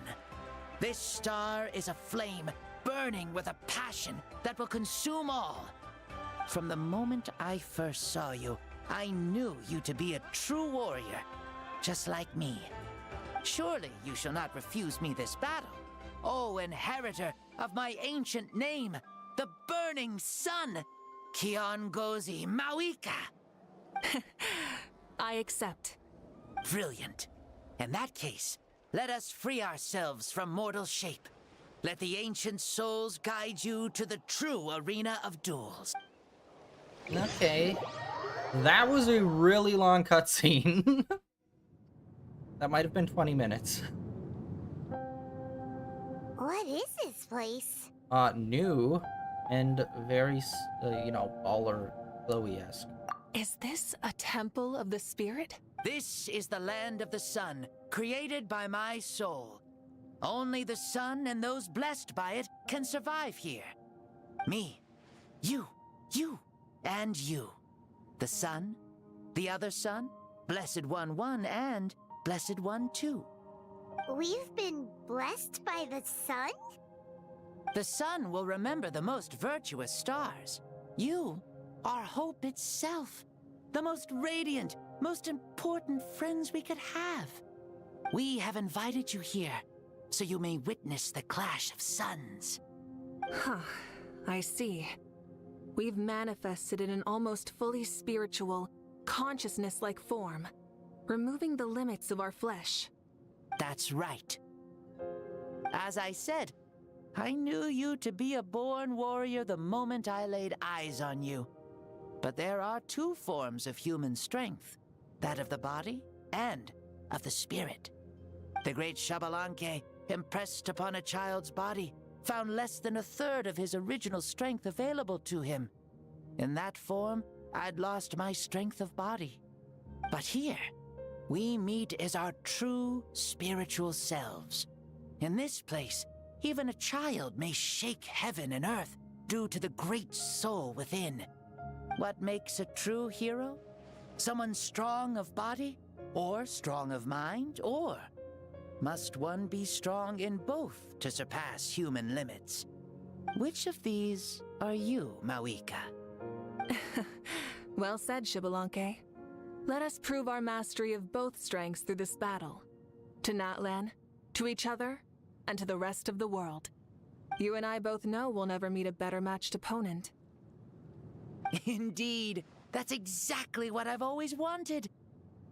This star is a flame burning with a passion that will consume all. From the moment I first saw you, I knew you to be a true warrior, just like me. Surely you shall not refuse me this battle, O inheritor of my ancient name, the Burning Sun, Kiongozi Maoika. I accept. Brilliant. In that case, let us free ourselves from mortal shape. Let the ancient souls guide you to the true arena of duels. Okay. That was a really long cutscene. That might have been 20 minutes. What is this place? New and very, baller glowy-esque. Is this a temple of the spirit? This is the land of the sun, created by my soul. Only the sun and those blessed by it can survive here. Me, you, and you. The sun, the other sun, Blessed One 1, and Blessed One 2. We've been blessed by the sun? The sun will remember the most virtuous stars. You are hope itself. The most radiant, most important friends we could have. We have invited you here, so you may witness the clash of suns. Huh, I see. We've manifested in an almost fully spiritual, consciousness-like form, removing the limits of our flesh. That's right. As I said, I knew you to be a born warrior the moment I laid eyes on you. But there are two forms of human strength, that of the body and of the spirit. The great Xbalanque, impressed upon a child's body, found less than a third of his original strength available to him. In that form, I'd lost my strength of body. But here, we meet as our true spiritual selves. In this place, even a child may shake heaven and earth due to the great soul within. What makes a true hero? Someone strong of body, or strong of mind, or must one be strong in both to surpass human limits? Which of these are you, Maoika? Well said, Xbalanque. Let us prove our mastery of both strengths through this battle. To Natlan, to each other, and to the rest of the world. You and I both know we'll never meet a better matched opponent. Indeed, that's exactly what I've always wanted.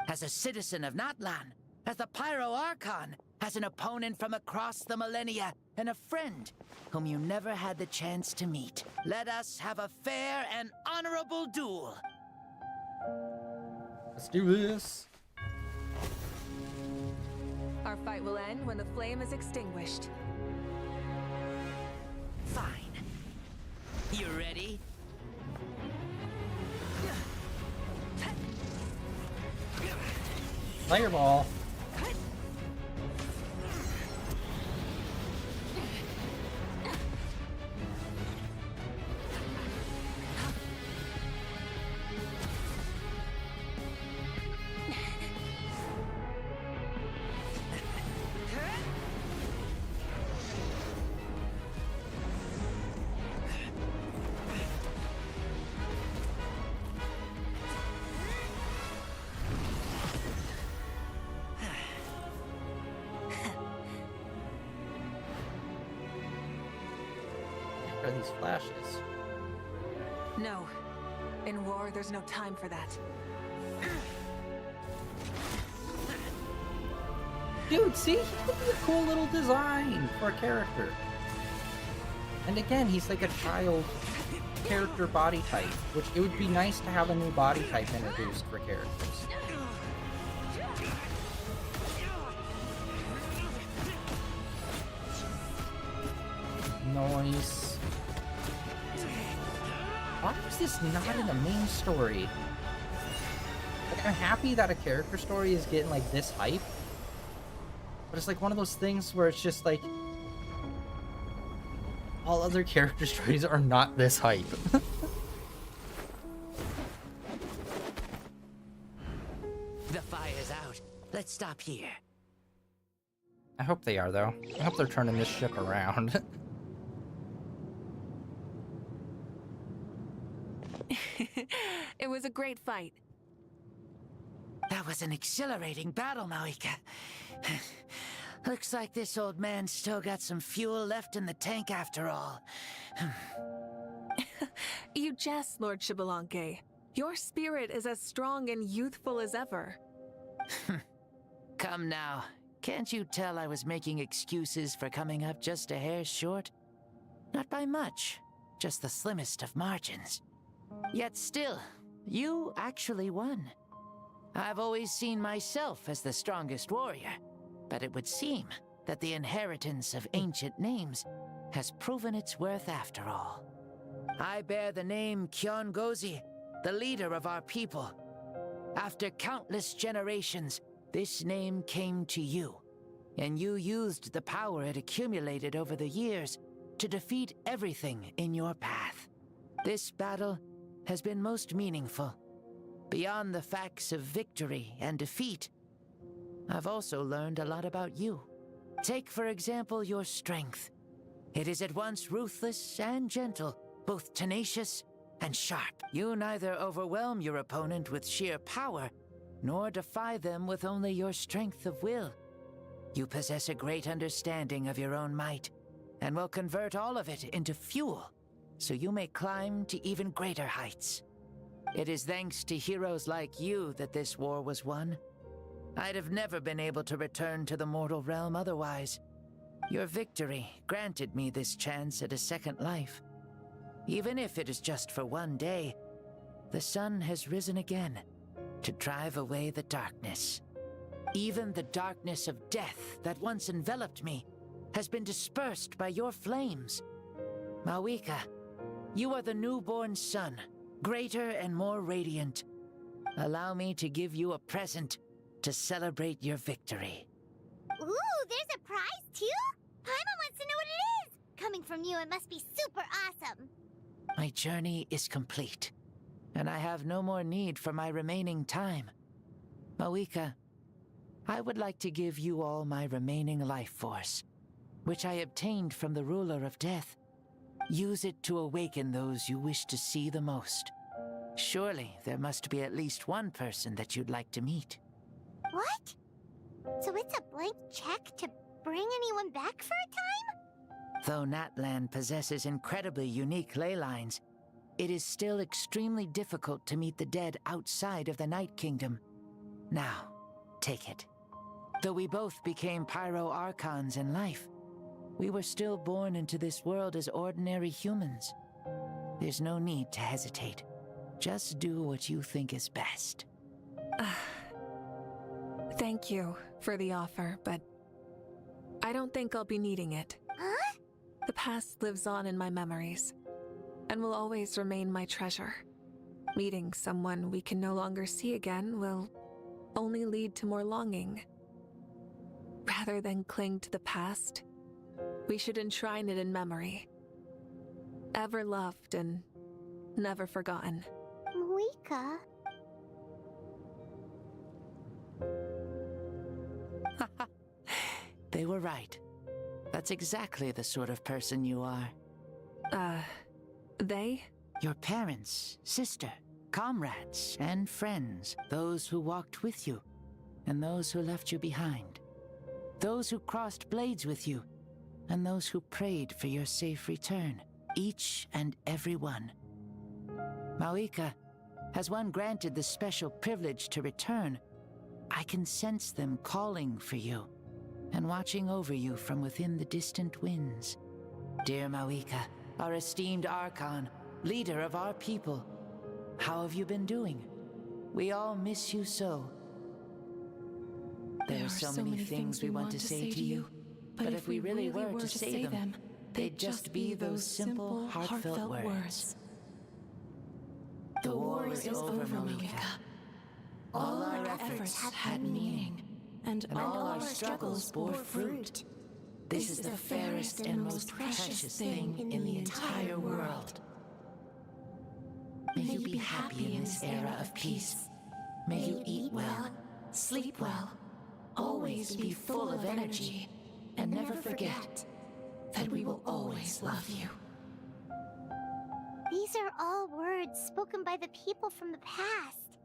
As a citizen of Natlan, as the Pyro Archon, as an opponent from across the millennia, and a friend whom you never had the chance to meet. Let us have a fair and honorable duel. Let's do this. Our fight will end when the flame is extinguished. Fine. You ready? Fireball. Are these flashes? No. In war, there's no time for that. Dude, see? He could be a cool little design for a character. And again, he's like a child character body type, which it would be nice to have a new body type introduced for characters. Nice. Why is this not in the main story? Like, I'm happy that a character story is getting like this hype, but it's like one of those things where it's just like all other character stories are not this hype. The fire's out. Let's stop here. I hope they are, though. I hope they're turning this ship around. It was a great fight. That was an exhilarating battle, Maika. Looks like this old man's still got some fuel left in the tank after all. You jest, Lord Xbalanque. Your spirit is as strong and youthful as ever. Come now. Can't you tell I was making excuses for coming up just a hair short? Not by much. Just the slimmest of margins. Yet still, you actually won. I've always seen myself as the strongest warrior, but it would seem that the inheritance of ancient names has proven its worth after all. I bear the name Kiongozi, the leader of our people. After countless generations, this name came to you, and you used the power it accumulated over the years to defeat everything in your path. This battle has been most meaningful. Beyond the facts of victory and defeat, I've also learned a lot about you. Take, for example, your strength. It is at once ruthless and gentle, both tenacious and sharp. You neither overwhelm your opponent with sheer power, nor defy them with only your strength of will. You possess a great understanding of your own might, and will convert all of it into fuel, so you may climb to even greater heights. It is thanks to heroes like you that this war was won. I'd have never been able to return to the mortal realm otherwise. Your victory granted me this chance at a second life. Even if it is just for one day, the sun has risen again to drive away the darkness. Even the darkness of death that once enveloped me has been dispersed by your flames. Maika, you are the newborn sun, greater and more radiant. Allow me to give you a present to celebrate your victory. Ooh, there's a prize too? Paimon wants to know what it is! Coming from you, it must be super awesome. My journey is complete, and I have no more need for my remaining time. Maika, I would like to give you all my remaining life force, which I obtained from the ruler of death. Use it to awaken those you wish to see the most. Surely there must be at least one person that you'd like to meet. What? So it's a blank check to bring anyone back for a time? Though Natland possesses incredibly unique ley lines, it is still extremely difficult to meet the dead outside of the Night Kingdom. Now, take it. Though we both became pyro archons in life, we were still born into this world as ordinary humans. There's no need to hesitate. Just do what you think is best. Thank you for the offer, but I don't think I'll be needing it. Huh? The past lives on in my memories, and will always remain my treasure. Meeting someone we can no longer see again will only lead to more longing. Rather than cling to the past, we should enshrine it in memory. Ever loved and never forgotten. Moika. They were right. That's exactly the sort of person you are. They? Your parents, sister, comrades, and friends. Those who walked with you, and those who left you behind. Those who crossed blades with you, and those who prayed for your safe return. Each and every one. Mawika, as one granted the special privilege to return, I can sense them calling for you, and watching over you from within the distant winds. Dear Mawika, our esteemed Archon, leader of our people, how have you been doing? We all miss you so. There are so many things we want to say to you, but if we really were to say them, they'd just be those simple, heartfelt words. The war is over, Mawika. All our efforts had meaning, and all our struggles bore fruit. This is the fairest and most precious thing in the entire world. May you be happy in this era of peace. May you eat well, sleep well, always be full of energy, and never forget that we will always love you. These are all words spoken by the people from the past.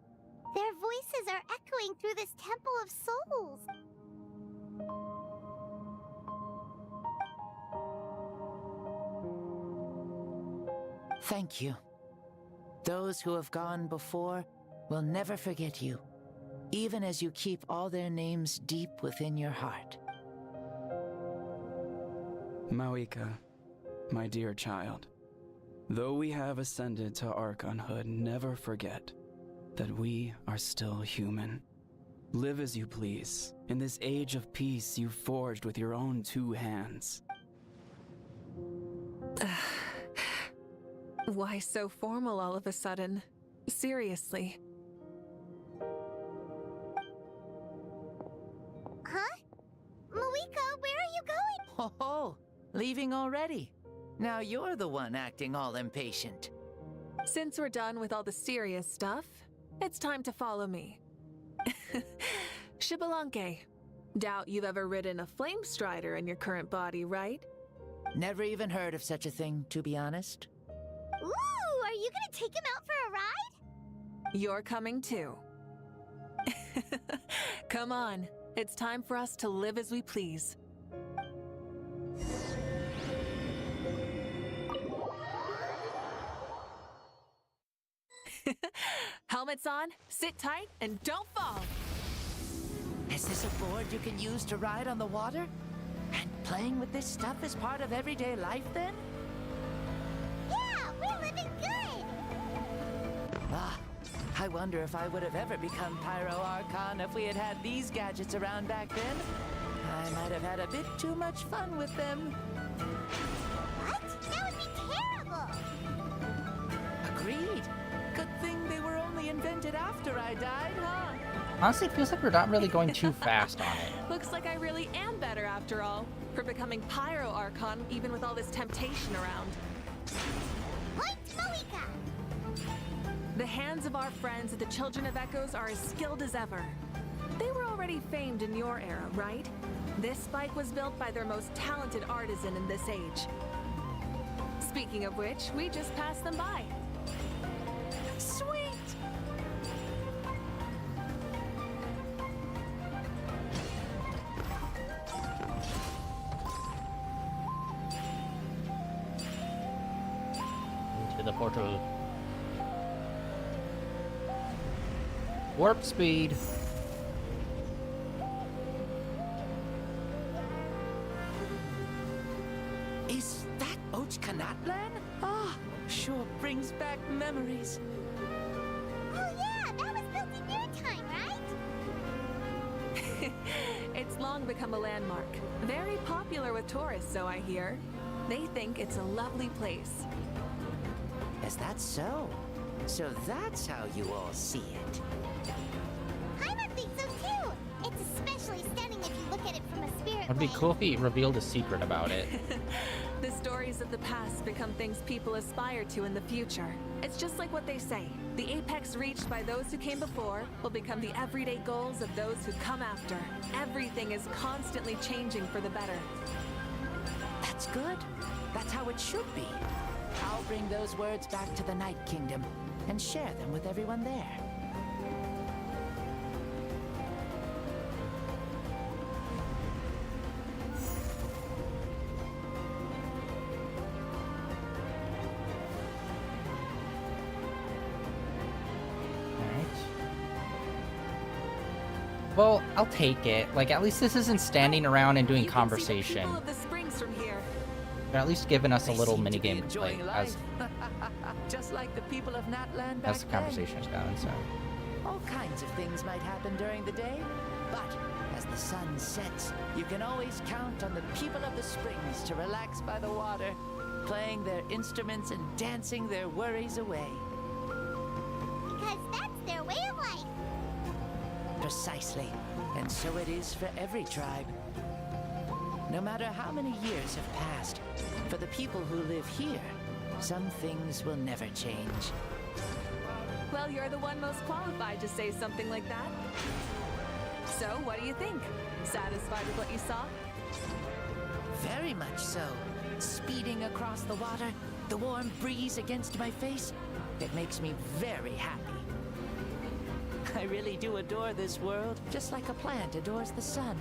Their voices are echoing through this Temple of Souls. Thank you. Those who have gone before will never forget you, even as you keep all their names deep within your heart. Mawika, my dear child, though we have ascended to Archonhood, never forget that we are still human. Live as you please, in this age of peace you forged with your own 2 hands. Why so formal all of a sudden? Seriously. Huh? Moika, where are you going? Oh, leaving already? Now you're the one acting all impatient. Since we're done with all the serious stuff, it's time to follow me. Xbalanque. Doubt you've ever ridden a flame strider in your current body, right? Never even heard of such a thing, to be honest. Ooh, are you gonna take him out for a ride? You're coming too. Come on, it's time for us to live as we please. Helmets on, sit tight, and don't fall! Is this a board you can use to ride on the water? And playing with this stuff is part of everyday life then? Yeah, we're living good! I wonder if I would have ever become Pyro Archon if we had had these gadgets around back then. I might have had a bit too much fun with them. What? That would be terrible! Agreed. Good thing they were only invented after I died, huh? Honestly, it feels like we're not really going too fast on it. Looks like I really am better after all, for becoming Pyro Archon even with all this temptation around. Point Moika! The hands of our friends at the Children of Echoes are as skilled as ever. They were already famed in your era, right? This spike was built by their most talented artisan in this age. Speaking of which, we just passed them by. Sweet! Into the portal. Warp speed. Is that Ochkanatlan? Ah, sure brings back memories. Oh yeah, that was built in your time, right? It's long become a landmark. Very popular with tourists, so I hear. They think it's a lovely place. Is that so? So that's how you all see it. Paimon thinks so too. It's especially stunning if you look at it from a spirit It'd be plane. cool if he revealed a secret about it. The stories of the past become things people aspire to in the future. It's just like what they say. The apex reached by those who came before will become the everyday goals of those who come after. Everything is constantly changing for the better. That's good. That's how it should be. I'll bring those words back to the Night Kingdom and share them with everyone there. Well, I'll take it. Like, at least this isn't standing around and doing You can see the conversation. people of the springs from here. They're at least giving us a They little seem to be minigame enjoying like, life. Just like the people of Natland back as the conversation's going, so. All kinds of things might happen during the day, but as the sun sets, you can always count on the people of the springs to relax by the water, playing their instruments and dancing their worries away. Because that's their way of life. Precisely. And so it is for every tribe. No matter how many years have passed, for the people who live here, some things will never change. Well, you're the one most qualified to say something like that. So, what do you think? Satisfied with what you saw? Very much so. Speeding across the water, the warm breeze against my face, it makes me very happy. I really do adore this world, just like a plant adores the sun.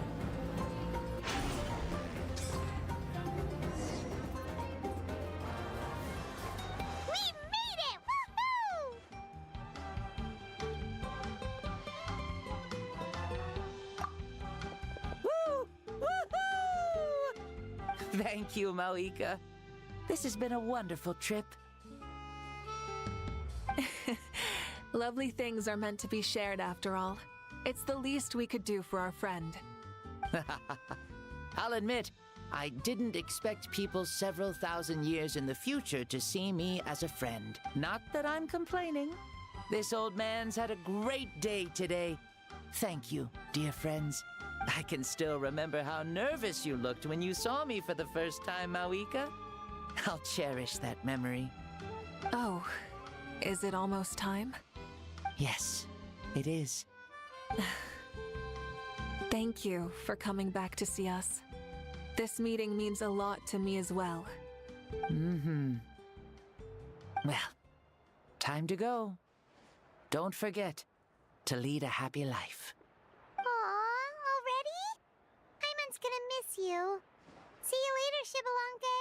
We made it! Woohoo! Woo! Woohoo! Thank you, Maika. This has been a wonderful trip. Lovely things are meant to be shared after all. It's the least we could do for our friend. I'll admit, I didn't expect people several thousand years in the future to see me as a friend. Not that I'm complaining. This old man's had a great day today. Thank you, dear friends. I can still remember how nervous you looked when you saw me for the first time, Maika. I'll cherish that memory. Oh, is it almost time? Yes, it is. Thank you for coming back to see us. This meeting means a lot to me as well. Mm-hmm. Well, time to go. Don't forget to lead a happy life. Aw, already? Paimon's gonna miss you. See you later, Shibalonke.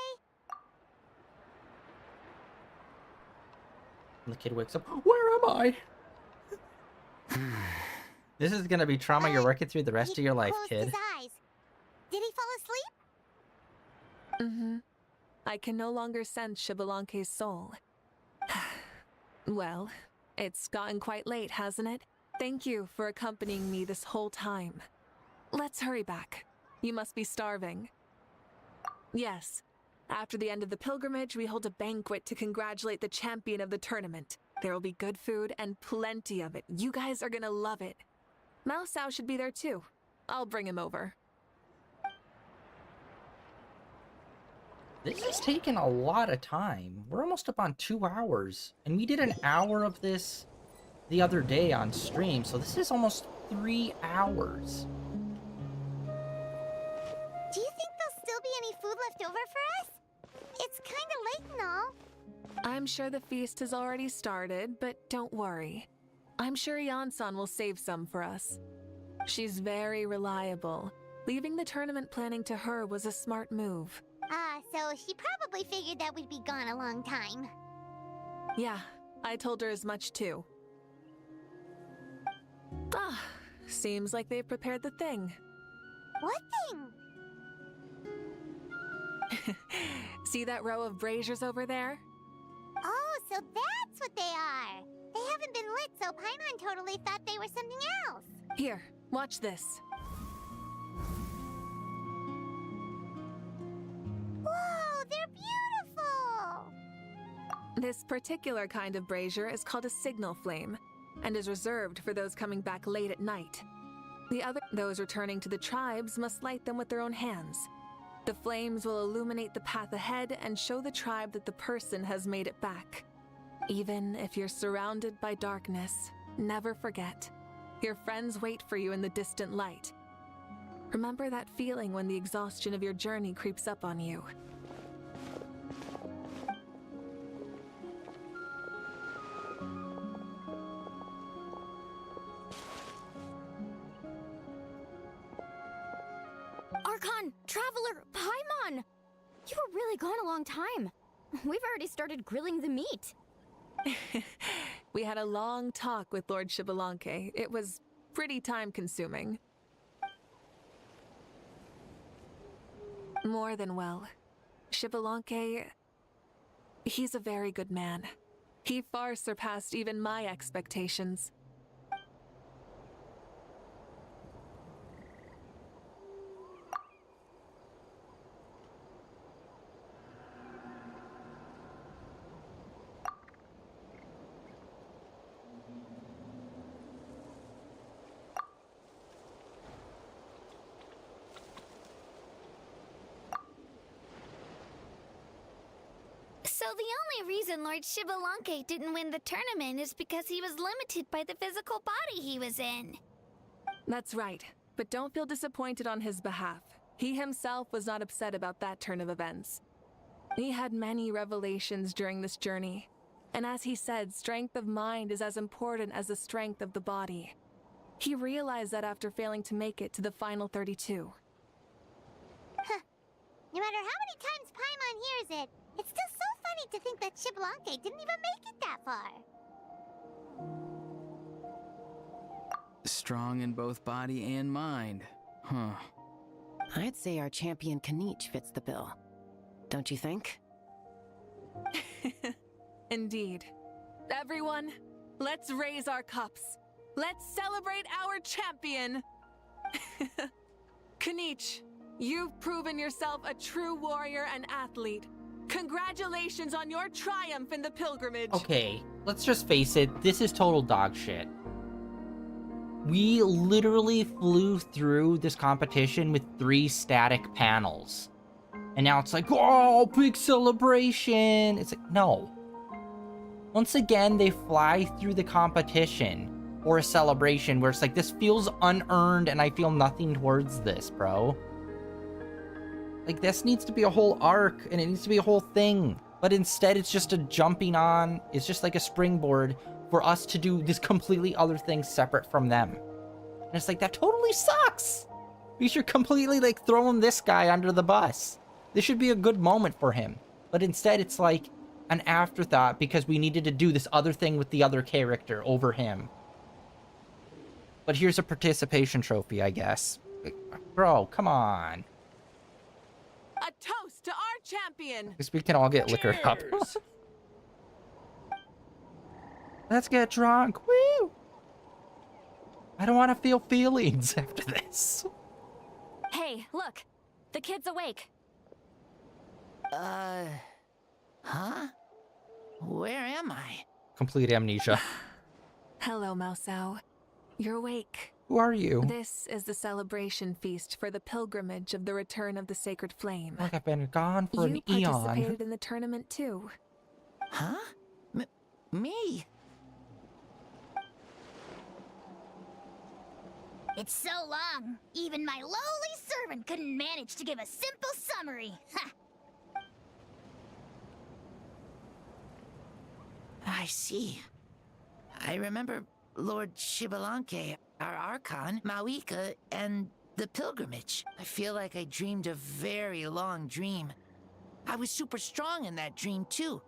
And the kid wakes up. Where am I? This is gonna be trauma you're working through the rest of your life, Closed kid. his eyes. Did he fall asleep? Mm-hmm. I can no longer sense Shibalonke's soul. Well, it's gotten quite late, hasn't it? Thank you for accompanying me this whole time. Let's hurry back. You must be starving. Yes. After the end of the pilgrimage, we hold a banquet to congratulate the champion of the tournament. There will be good food and plenty of it. You guys are gonna love it. Mao Sao should be there too. I'll bring him over. This is taking a lot of time. We're almost up on 2 hours. And we did an hour of this the other day on stream, so this is almost 3 hours. Do you think there'll still be any food left over for us? It's kinda late and all. I'm sure the feast has already started, but don't worry. I'm sure Yansan will save some for us. She's very reliable. Leaving the tournament planning to her was a smart move. So she probably figured that we'd be gone a long time. Yeah, I told her as much too. Ah, seems like they've prepared the thing. What thing? See that row of braziers over there? Oh, so that's what they are. They haven't been lit, so Paimon totally thought they were something else. Here, watch this. Whoa, they're beautiful! This particular kind of brazier is called a signal flame, and is reserved for those coming back late at night. Those returning to the tribes must light them with their own hands. The flames will illuminate the path ahead and show the tribe that the person has made it back. Even if you're surrounded by darkness, never forget. Your friends wait for you in the distant light. Remember that feeling when the exhaustion of your journey creeps up on you. Archon! Traveler! Paimon! You were really gone a long time. We've already started grilling the meat. We had a long talk with Lord Xbalanque. It was pretty time-consuming. More than well. Xbalanque, he's a very good man. He far surpassed even my expectations. So the only reason Lord Xbalanque didn't win the tournament is because he was limited by the physical body he was in. That's right, but don't feel disappointed on his behalf. He himself was not upset about that turn of events. He had many revelations during this journey, and as he said, strength of mind is as important as the strength of the body. He realized that after failing to make it to the final 32. Huh. No matter how many times Paimon hears it, it's still so funny to think that Xbalanque didn't even make it that far. Strong in both body and mind. Huh. I'd say our champion Kanich fits the bill. Don't you think? Indeed. Everyone, let's raise our cups. Let's celebrate our champion! Kanich, you've proven yourself a true warrior and athlete. Congratulations on your triumph in the pilgrimage. Okay, let's just face it, this is total dog shit. We literally flew through this competition with 3 static panels. And now it's like, oh, big celebration. It's like, no. Once again, they fly through the competition or a celebration where it's like, this feels unearned and I feel nothing towards this, bro. Like, this needs to be a whole arc and it needs to be a whole thing. But instead, it's just a jumping on. It's just like a springboard for us to do this completely other thing separate from them. And it's like, that totally sucks. We should completely, like, throwing this guy under the bus. This should be a good moment for him. But instead, it's like an afterthought because we needed to do this other thing with the other character over him. But here's a participation trophy, I guess. Like, bro, come on. A toast to our champion! I guess we can all get liquored up. Let's get drunk. Woo! I don't want to feel feelings after this. Hey, look. The kid's awake. Huh? Where am I? Complete amnesia. Hello, Maosao. You're awake. Who are you? This is the celebration feast for the pilgrimage of the return of the sacred flame. Like I've been gone for an You eon. participated in the tournament too. Huh? Me? It's so long, even my lowly servant couldn't manage to give a simple summary. Ha! I see. I remember Lord Shibalanke, our archon, Mawika, and the pilgrimage. I feel like I dreamed a very long dream. I was super strong in that dream, too.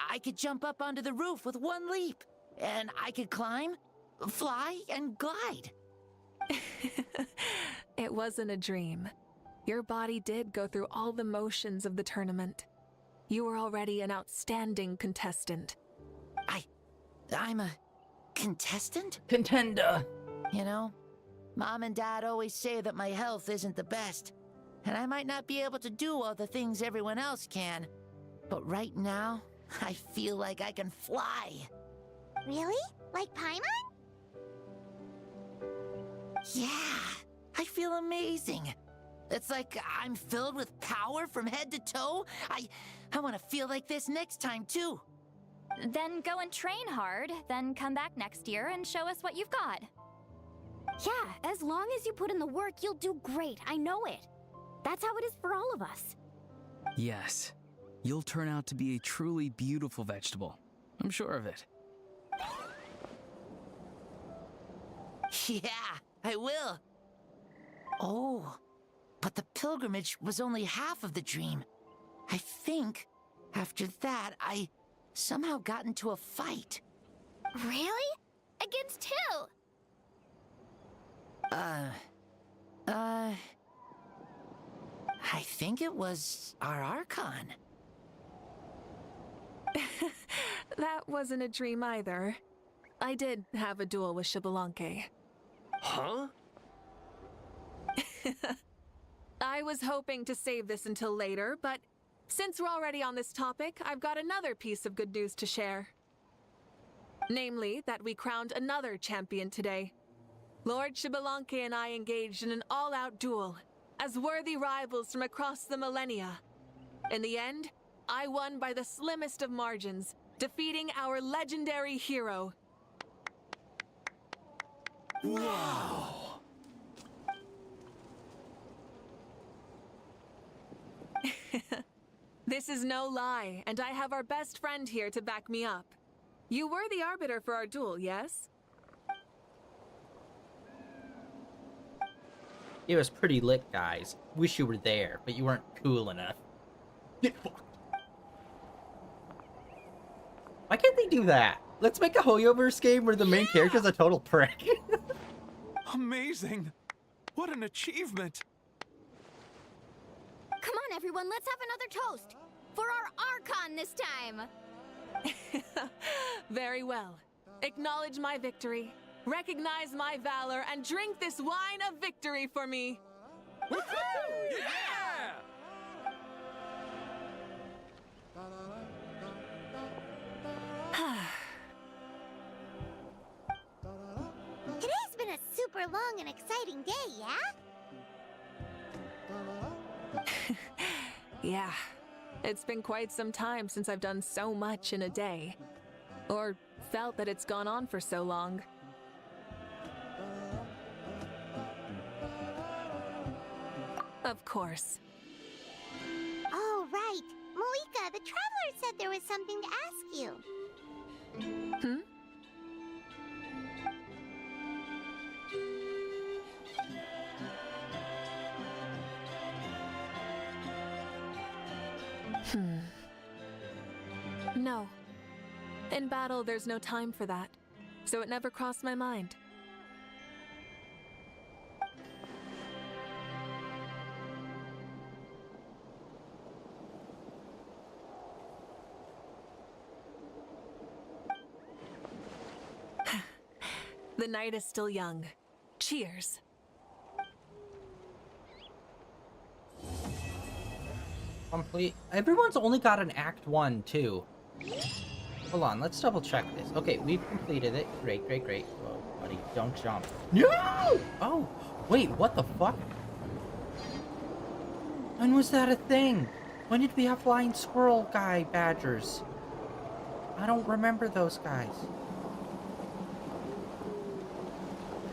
I could jump up onto the roof with one leap. And I could climb, fly, and glide. It wasn't a dream. Your body did go through all the motions of the tournament. You were already an outstanding contestant. I'm a contestant? Contender. You know, Mom and Dad always say that my health isn't the best, and I might not be able to do all the things everyone else can. But right now, I feel like I can fly. Really? Like Paimon? Yeah, I feel amazing. It's like I'm filled with power from head to toe. I want to feel like this next time, too. Then go and train hard, then come back next year and show us what you've got. Yeah, as long as you put in the work, you'll do great. I know it. That's how it is for all of us. Yes. You'll turn out to be a truly beautiful vegetable. I'm sure of it. Yeah, I will. Oh, but the pilgrimage was only half of the dream. I think after that, I somehow got into a fight. Really? Against who? I think it was our archon. That wasn't a dream either. I did have a duel with Shibalanke. Huh? I was hoping to save this until later, but since we're already on this topic, I've got another piece of good news to share. Namely, that we crowned another champion today. Lord Shibalanke and I engaged in an all-out duel, as worthy rivals from across the millennia. In the end, I won by the slimmest of margins, defeating our legendary hero. Wow! This is no lie, and I have our best friend here to back me up. You were the arbiter for our duel, yes? It was pretty lit, guys. Wish you were there, but you weren't cool enough. Get fucked. Why can't they do that? Let's make a HoYoverse game where the main character's a total prick. Amazing! What an achievement! Come on, everyone, let's have another toast. For our Archon this time. Very well. Acknowledge my victory, recognize my valor, and drink this wine of victory for me. Woohoo! Yeah! Today's been a super long and exciting day, yeah? Yeah, it's been quite some time since I've done so much in a day. Or felt that it's gone on for so long. Of course. Oh, right. Moika, the Traveler said there was something to ask you. Hmm? No. In battle, there's no time for that, so it never crossed my mind. The night is still young. Cheers. Complete. Everyone's only got an Act 1, too. Hold on, let's double check this. Okay, we've completed it. Great, great, great. Whoa, buddy, don't jump. No! Oh, wait, what the fuck? When was that a thing? When did we have flying squirrel guy badgers? I don't remember those guys.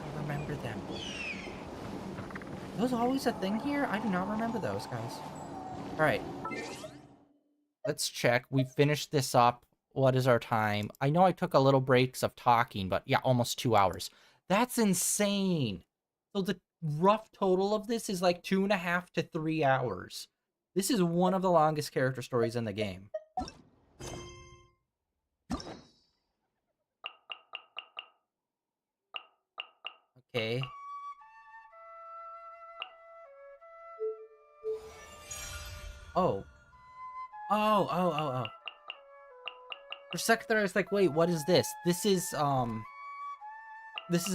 I don't remember them. Are those always a thing here? I do not remember those guys. Alright. Let's check. We finished this up what is our time? I know I took a little breaks of talking, but yeah, almost 2 hours. That's insane. So the rough total of this is like 2.5 to 3 hours. This is one of the longest character stories in the game. Okay. Oh. Oh. For a second there, I was like, wait, what is this? This is a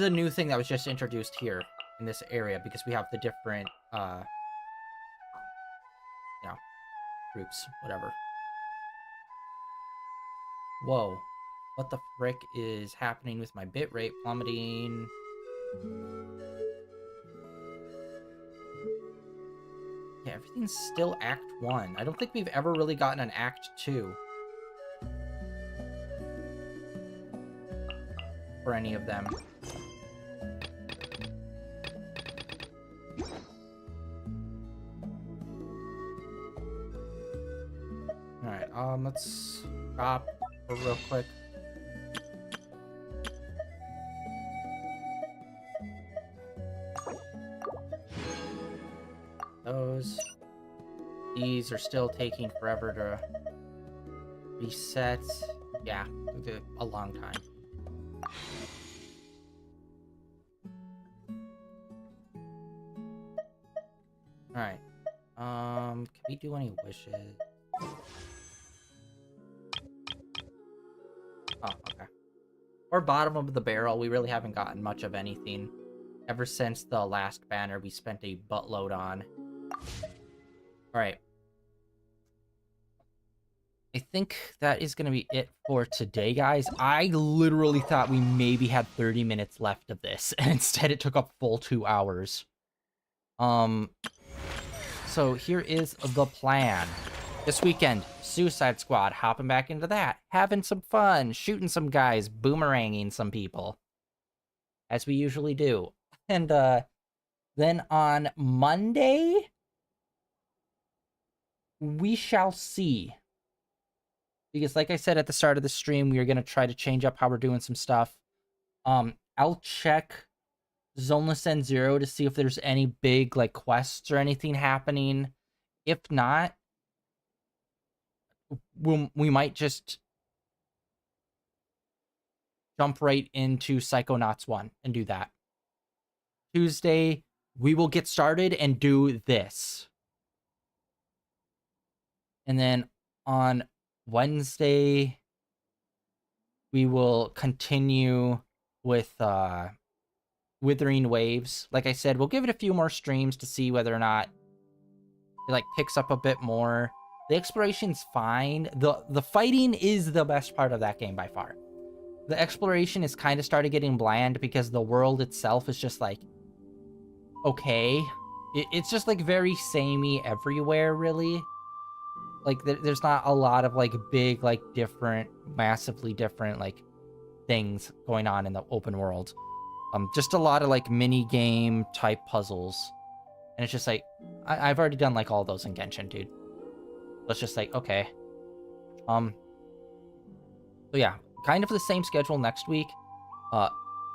new thing that was just introduced here in this area because we have the different, you know, groups, whatever. Whoa. What the frick is happening with my bitrate plummeting? Yeah, everything's still Act 1. I don't think we've ever really gotten an Act 2. For any of them. Alright, let's stop for real quick. These are still taking forever to reset. Yeah, a long time. Alright. Can we do any wishes? Oh, okay. Or bottom of the barrel, we really haven't gotten much of anything. Ever since the last banner we spent a buttload on. Alright. I think that is going to be it for today, guys. I literally thought we maybe had 30 minutes left of this, and instead it took up full 2 hours. So here is the plan. This weekend, Suicide Squad, hopping back into that, having some fun, shooting some guys, boomeranging some people. As we usually do. And, then on Monday, we shall see. Because like I said at the start of the stream, we are going to try to change up how we're doing some stuff. I'll check Zoneless End Zero to see if there's any big like quests or anything happening. If not, we might just jump right into Psychonauts 1 and do that. Tuesday, we will get started and do this. And then on Wednesday, we will continue with Withering Waves. Like I said, we'll give it a few more streams to see whether or not it like picks up a bit more. The exploration's fine. The fighting is the best part of that game by far. The exploration is kind of started getting bland because the world itself is just like, okay. It's just like very samey everywhere, really. Like, there's not a lot of, like, big, like, different, massively different, like, things going on in the open world. Just a lot of, like, mini-game type puzzles. And it's just like, I've already done, like, all those in Genshin, dude. So it's just like, okay. So yeah, kind of the same schedule next week.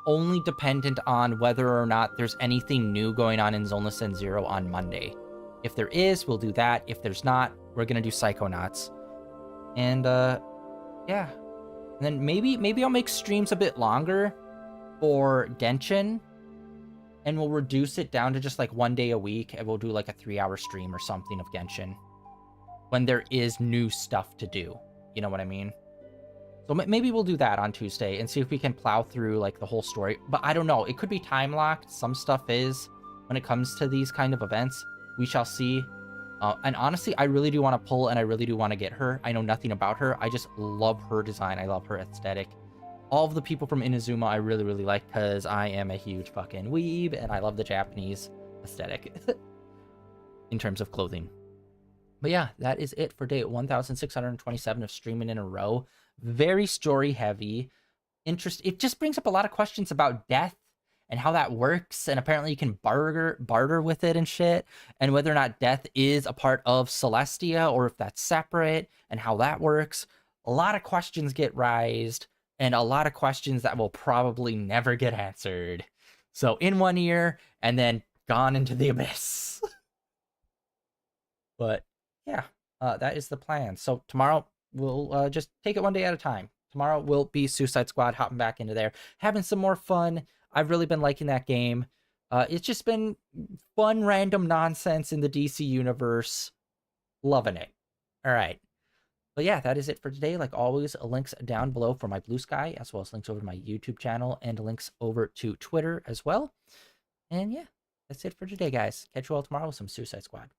Only dependent on whether or not there's anything new going on in Zoneless End Zero on Monday. If there is, we'll do that. If there's not, we're gonna do Psychonauts. And yeah. And then maybe I'll make streams a bit longer for Genshin. And we'll reduce it down to just like 1 day a week, and we'll do like a 3-hour stream or something of Genshin. When there is new stuff to do. You know what I mean? So maybe we'll do that on Tuesday and see if we can plow through like the whole story. But I don't know. It could be time locked. Some stuff is when it comes to these kind of events. We shall see. And honestly, I really do want to pull and I really do want to get her. I know nothing about her. I just love her design. I love her aesthetic. All of the people from Inazuma I really, really like because I am a huge fucking weeb and I love the Japanese aesthetic in terms of clothing. But yeah, that is it for day 1627 of streaming in a row. Very story heavy. It just brings up a lot of questions about death and how that works, and apparently you can barter with it and shit, and whether or not death is a part of Celestia or if that's separate and how that works. a lot of questions get raised, and a lot of questions that will probably never get answered. So in one ear, and then gone into the abyss. But yeah, that is the plan. So tomorrow, we'll just take it one day at a time. Tomorrow will be Suicide Squad, hopping back into there, having some more fun. I've really been liking that game. It's just been fun, random nonsense in the DC universe. Loving it. All right. But yeah, that is it for today. Like always, links down below for my Blue Sky, as well as links over to my YouTube channel and links over to Twitter as well. And yeah, that's it for today, guys. Catch you all tomorrow with some Suicide Squad.